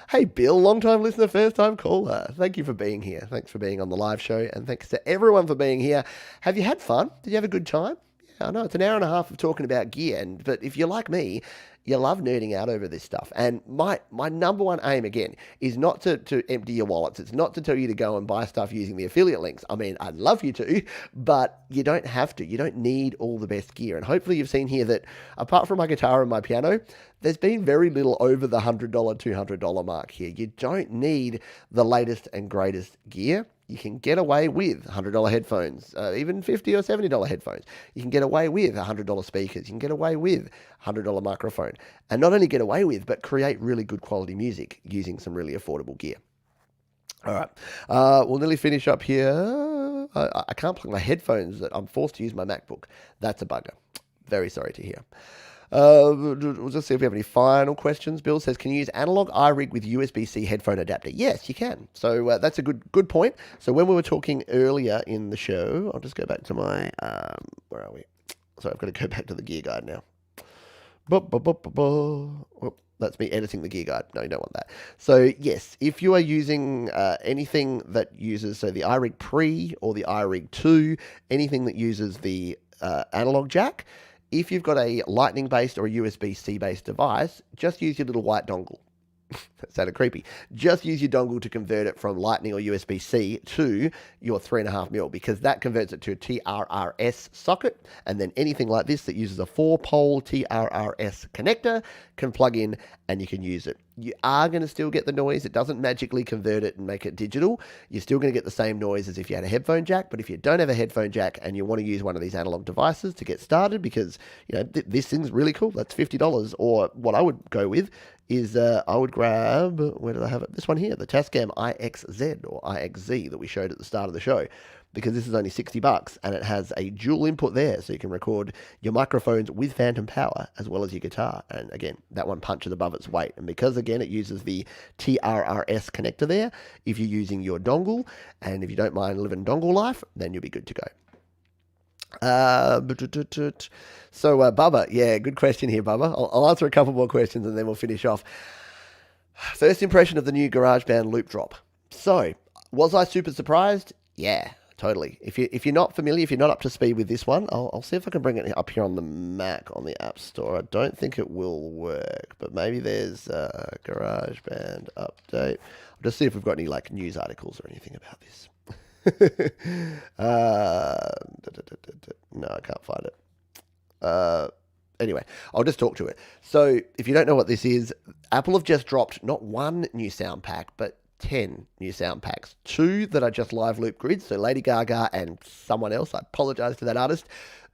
Speaker 1: Hey, Bill, long-time listener, first-time caller. Thank you for being here. Thanks for being on the live show. And thanks to everyone for being here. Have you had fun? Did you have a good time? I know it's an hour and a half of talking about gear, but if you're like me, you love nerding out over this stuff. And my number one aim, again, is not to empty your wallets. It's not to tell you to go and buy stuff using the affiliate links. I mean, I'd love you to, but you don't have to. You don't need all the best gear. And hopefully you've seen here that apart from my guitar and my piano, there's been very little over the $100, $200 mark here. You don't need the latest and greatest gear. You can get away with $100 headphones, even $50 or $70 headphones. You can get away with $100 speakers. You can get away with $100 microphone. And not only get away with, but create really good quality music using some really affordable gear. All right. We'll nearly finish up here. I can't plug my headphones. I'm forced to use my MacBook. That's a bugger. Very sorry to hear. We'll just see if we have any final questions. Bill says, can you use analog iRig with USB-C headphone adapter? Yes, you can. So that's a good point. So when we were talking earlier in the show, I'll just go back to my, where are we? Sorry, I've got to go back to the gear guide now. Oh, that's me editing the gear guide. No, you don't want that. So yes, if you are using anything that uses, so the iRig Pre or the iRig 2, anything that uses the analog jack, if you've got a lightning-based or a USB-C based device, just use your little white dongle. That sounded creepy. Just use your dongle to convert it from lightning or USB-C to your 3.5mm because that converts it to a TRRS socket. And then anything like this that uses a 4-pole TRRS connector can plug in and you can use it. You are going to still get the noise. It doesn't magically convert it and make it digital. You're still going to get the same noise as if you had a headphone jack. But if you don't have a headphone jack and you want to use one of these analog devices to get started because, you know, this thing's really cool. That's $50. Or what I would go with is I would grab, where did I have it? This one here, the Tascam IXZ or IXZ that we showed at the start of the show, because this is only $60 and it has a dual input there, so you can record your microphones with phantom power as well as your guitar. And again, that one punches above its weight. And because again, it uses the TRRS connector there, if you're using your dongle and if you don't mind living dongle life, then you'll be good to go. So Bubba, yeah, good question here, Bubba. I'll answer a couple more questions and then we'll finish off. First impression of the new GarageBand loop drop. So, was I super surprised? Yeah, totally. If you're not familiar, if you're not up to speed with this one, I'll see if I can bring it up here on the Mac on the App Store. I don't think it will work, but maybe there's a GarageBand update. I'll just see if we've got any like news articles or anything about this. No, I can't find it. Anyway, I'll just talk to it. So if you don't know what this is, Apple have just dropped not one new sound pack, but 10 new sound packs. 2 that are just live loop grids, so Lady Gaga and someone else, I apologize to that artist,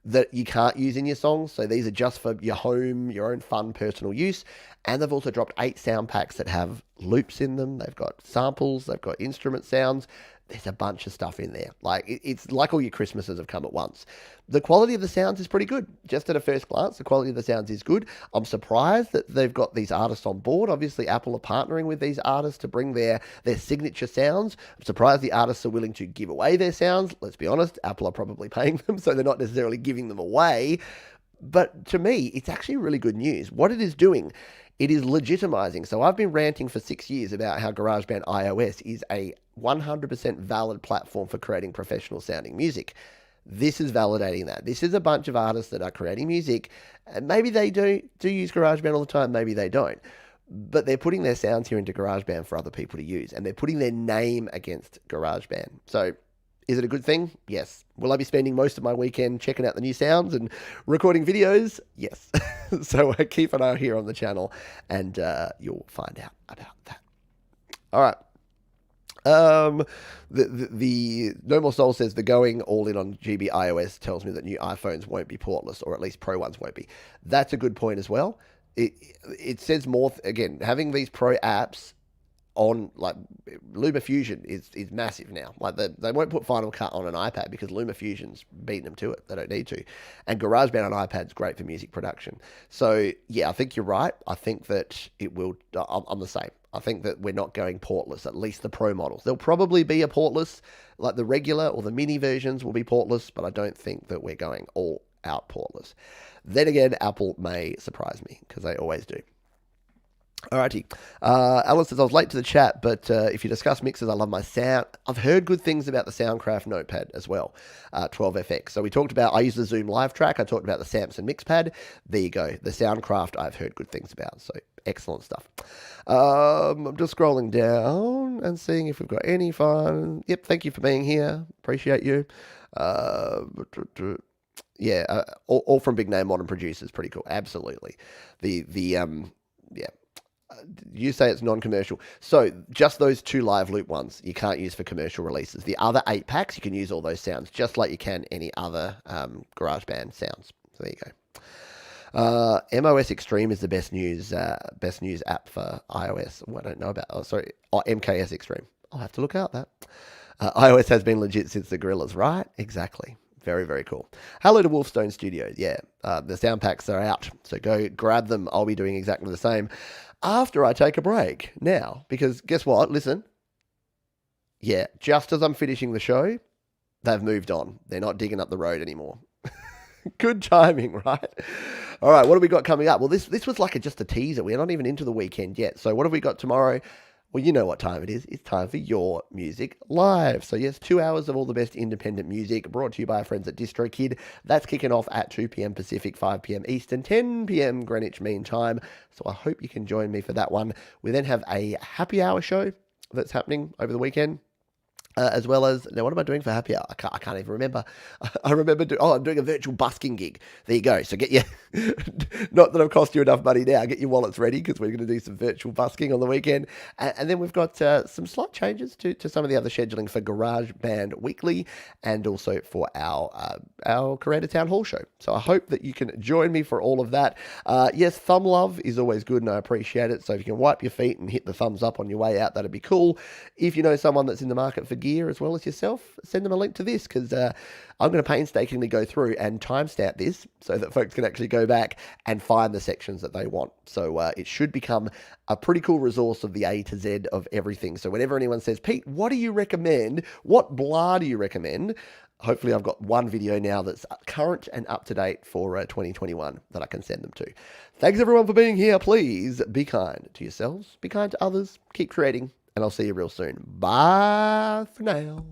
Speaker 1: that you can't use in your songs. So these are just for your home, your own fun personal use. And they've also dropped 8 sound packs that have loops in them. They've got samples, they've got instrument sounds. There's a bunch of stuff in there. Like it's like all your Christmases have come at once. The quality of the sounds is pretty good. Just at a first glance, the quality of the sounds is good. I'm surprised that they've got these artists on board. Obviously, Apple are partnering with these artists to bring their signature sounds. I'm surprised the artists are willing to give away their sounds. Let's be honest, Apple are probably paying them, so they're not necessarily giving them away. But to me, it's actually really good news. What it is doing, it is legitimizing. So I've been ranting for 6 years about how GarageBand iOS is a 100% valid platform for creating professional sounding music. This is validating that. This is a bunch of artists that are creating music, and maybe they do use GarageBand all the time, maybe they don't. But they're putting their sounds here into GarageBand for other people to use, and they're putting their name against GarageBand. So is it a good thing? Yes. Will I be spending most of my weekend checking out the new sounds and recording videos? Yes. So keep an eye here on the channel, and you'll find out about that. All right. The No More Soul says the going all in on GB iOS tells me that new iPhones won't be portless, or at least Pro ones won't be. That's a good point as well. It says more, again, having these Pro apps on, like, LumaFusion is massive now. Like, they won't put Final Cut on an iPad because LumaFusion's beating them to it. They don't need to. And GarageBand on iPad's great for music production. So, yeah, I think you're right. I think that it will, I'm the same. I think that we're not going portless, at least the Pro models. There'll probably be a portless, like the regular or the mini versions will be portless, but I don't think that we're going all out portless. Then again, Apple may surprise me, because they always do. Alrighty. Alan says, I was late to the chat, but if you discuss mixes, I love my sound. I've heard good things about the Soundcraft Notepad as well, 12FX. So we talked about, I use the Zoom Live Track. I talked about the Samson Mixpad. There you go. The Soundcraft I've heard good things about. So excellent stuff. I'm just scrolling down and seeing if we've got any fun. Yep, thank you for being here. Appreciate you. Yeah, all from big name modern producers. Pretty cool. Absolutely. Yeah. You say it's non-commercial. So just those 2 live loop ones you can't use for commercial releases. The other 8 packs, you can use all those sounds just like you can any other GarageBand sounds. So there you go. MOS Extreme is the best news app for iOS. Oh, I don't know about. MKS Extreme. I'll have to look out that. iOS has been legit since the Gorillas, right? Exactly. Very, very cool. Hello to Wolfstone Studios. Yeah, the sound packs are out, so go grab them. I'll be doing exactly the same after I take a break now, because guess what? Listen. Yeah, just as I'm finishing the show, they've moved on. They're not digging up the road anymore. Good timing, right? All right, what have we got coming up? Well, this was like just a teaser. We're not even into the weekend yet. So what have we got tomorrow? Well, you know what time it is. It's time for Your Music Live. So yes, 2 hours of all the best independent music brought to you by our friends at DistroKid. That's kicking off at 2 p.m. Pacific, 5 p.m. Eastern, 10 p.m. Greenwich Mean Time. So I hope you can join me for that one. We then have a happy hour show that's happening over the weekend. As well as, now what am I doing for happy hour? I can't even remember. I remember, I'm doing a virtual busking gig. There you go. So get your, not that I've cost you enough money now, get your wallets ready, because we're going to do some virtual busking on the weekend. And then we've got some slight changes to some of the other scheduling for GarageBand Weekly, and also for our Creator Town Hall show. So I hope that you can join me for all of that. Yes, thumb love is always good, and I appreciate it. So if you can wipe your feet and hit the thumbs up on your way out, that'd be cool. If you know someone that's in the market for gear as well as yourself, send them a link to this, because I'm going to painstakingly go through and timestamp this so that folks can actually go back and find the sections that they want. So it should become a pretty cool resource of the A to Z of everything. So whenever anyone says, Pete, what do you recommend? What blah do you recommend? Hopefully I've got one video now that's current and up to date for 2021 that I can send them to. Thanks everyone for being here. Please be kind to yourselves, be kind to others, keep creating, and I'll see you real soon. Bye for now.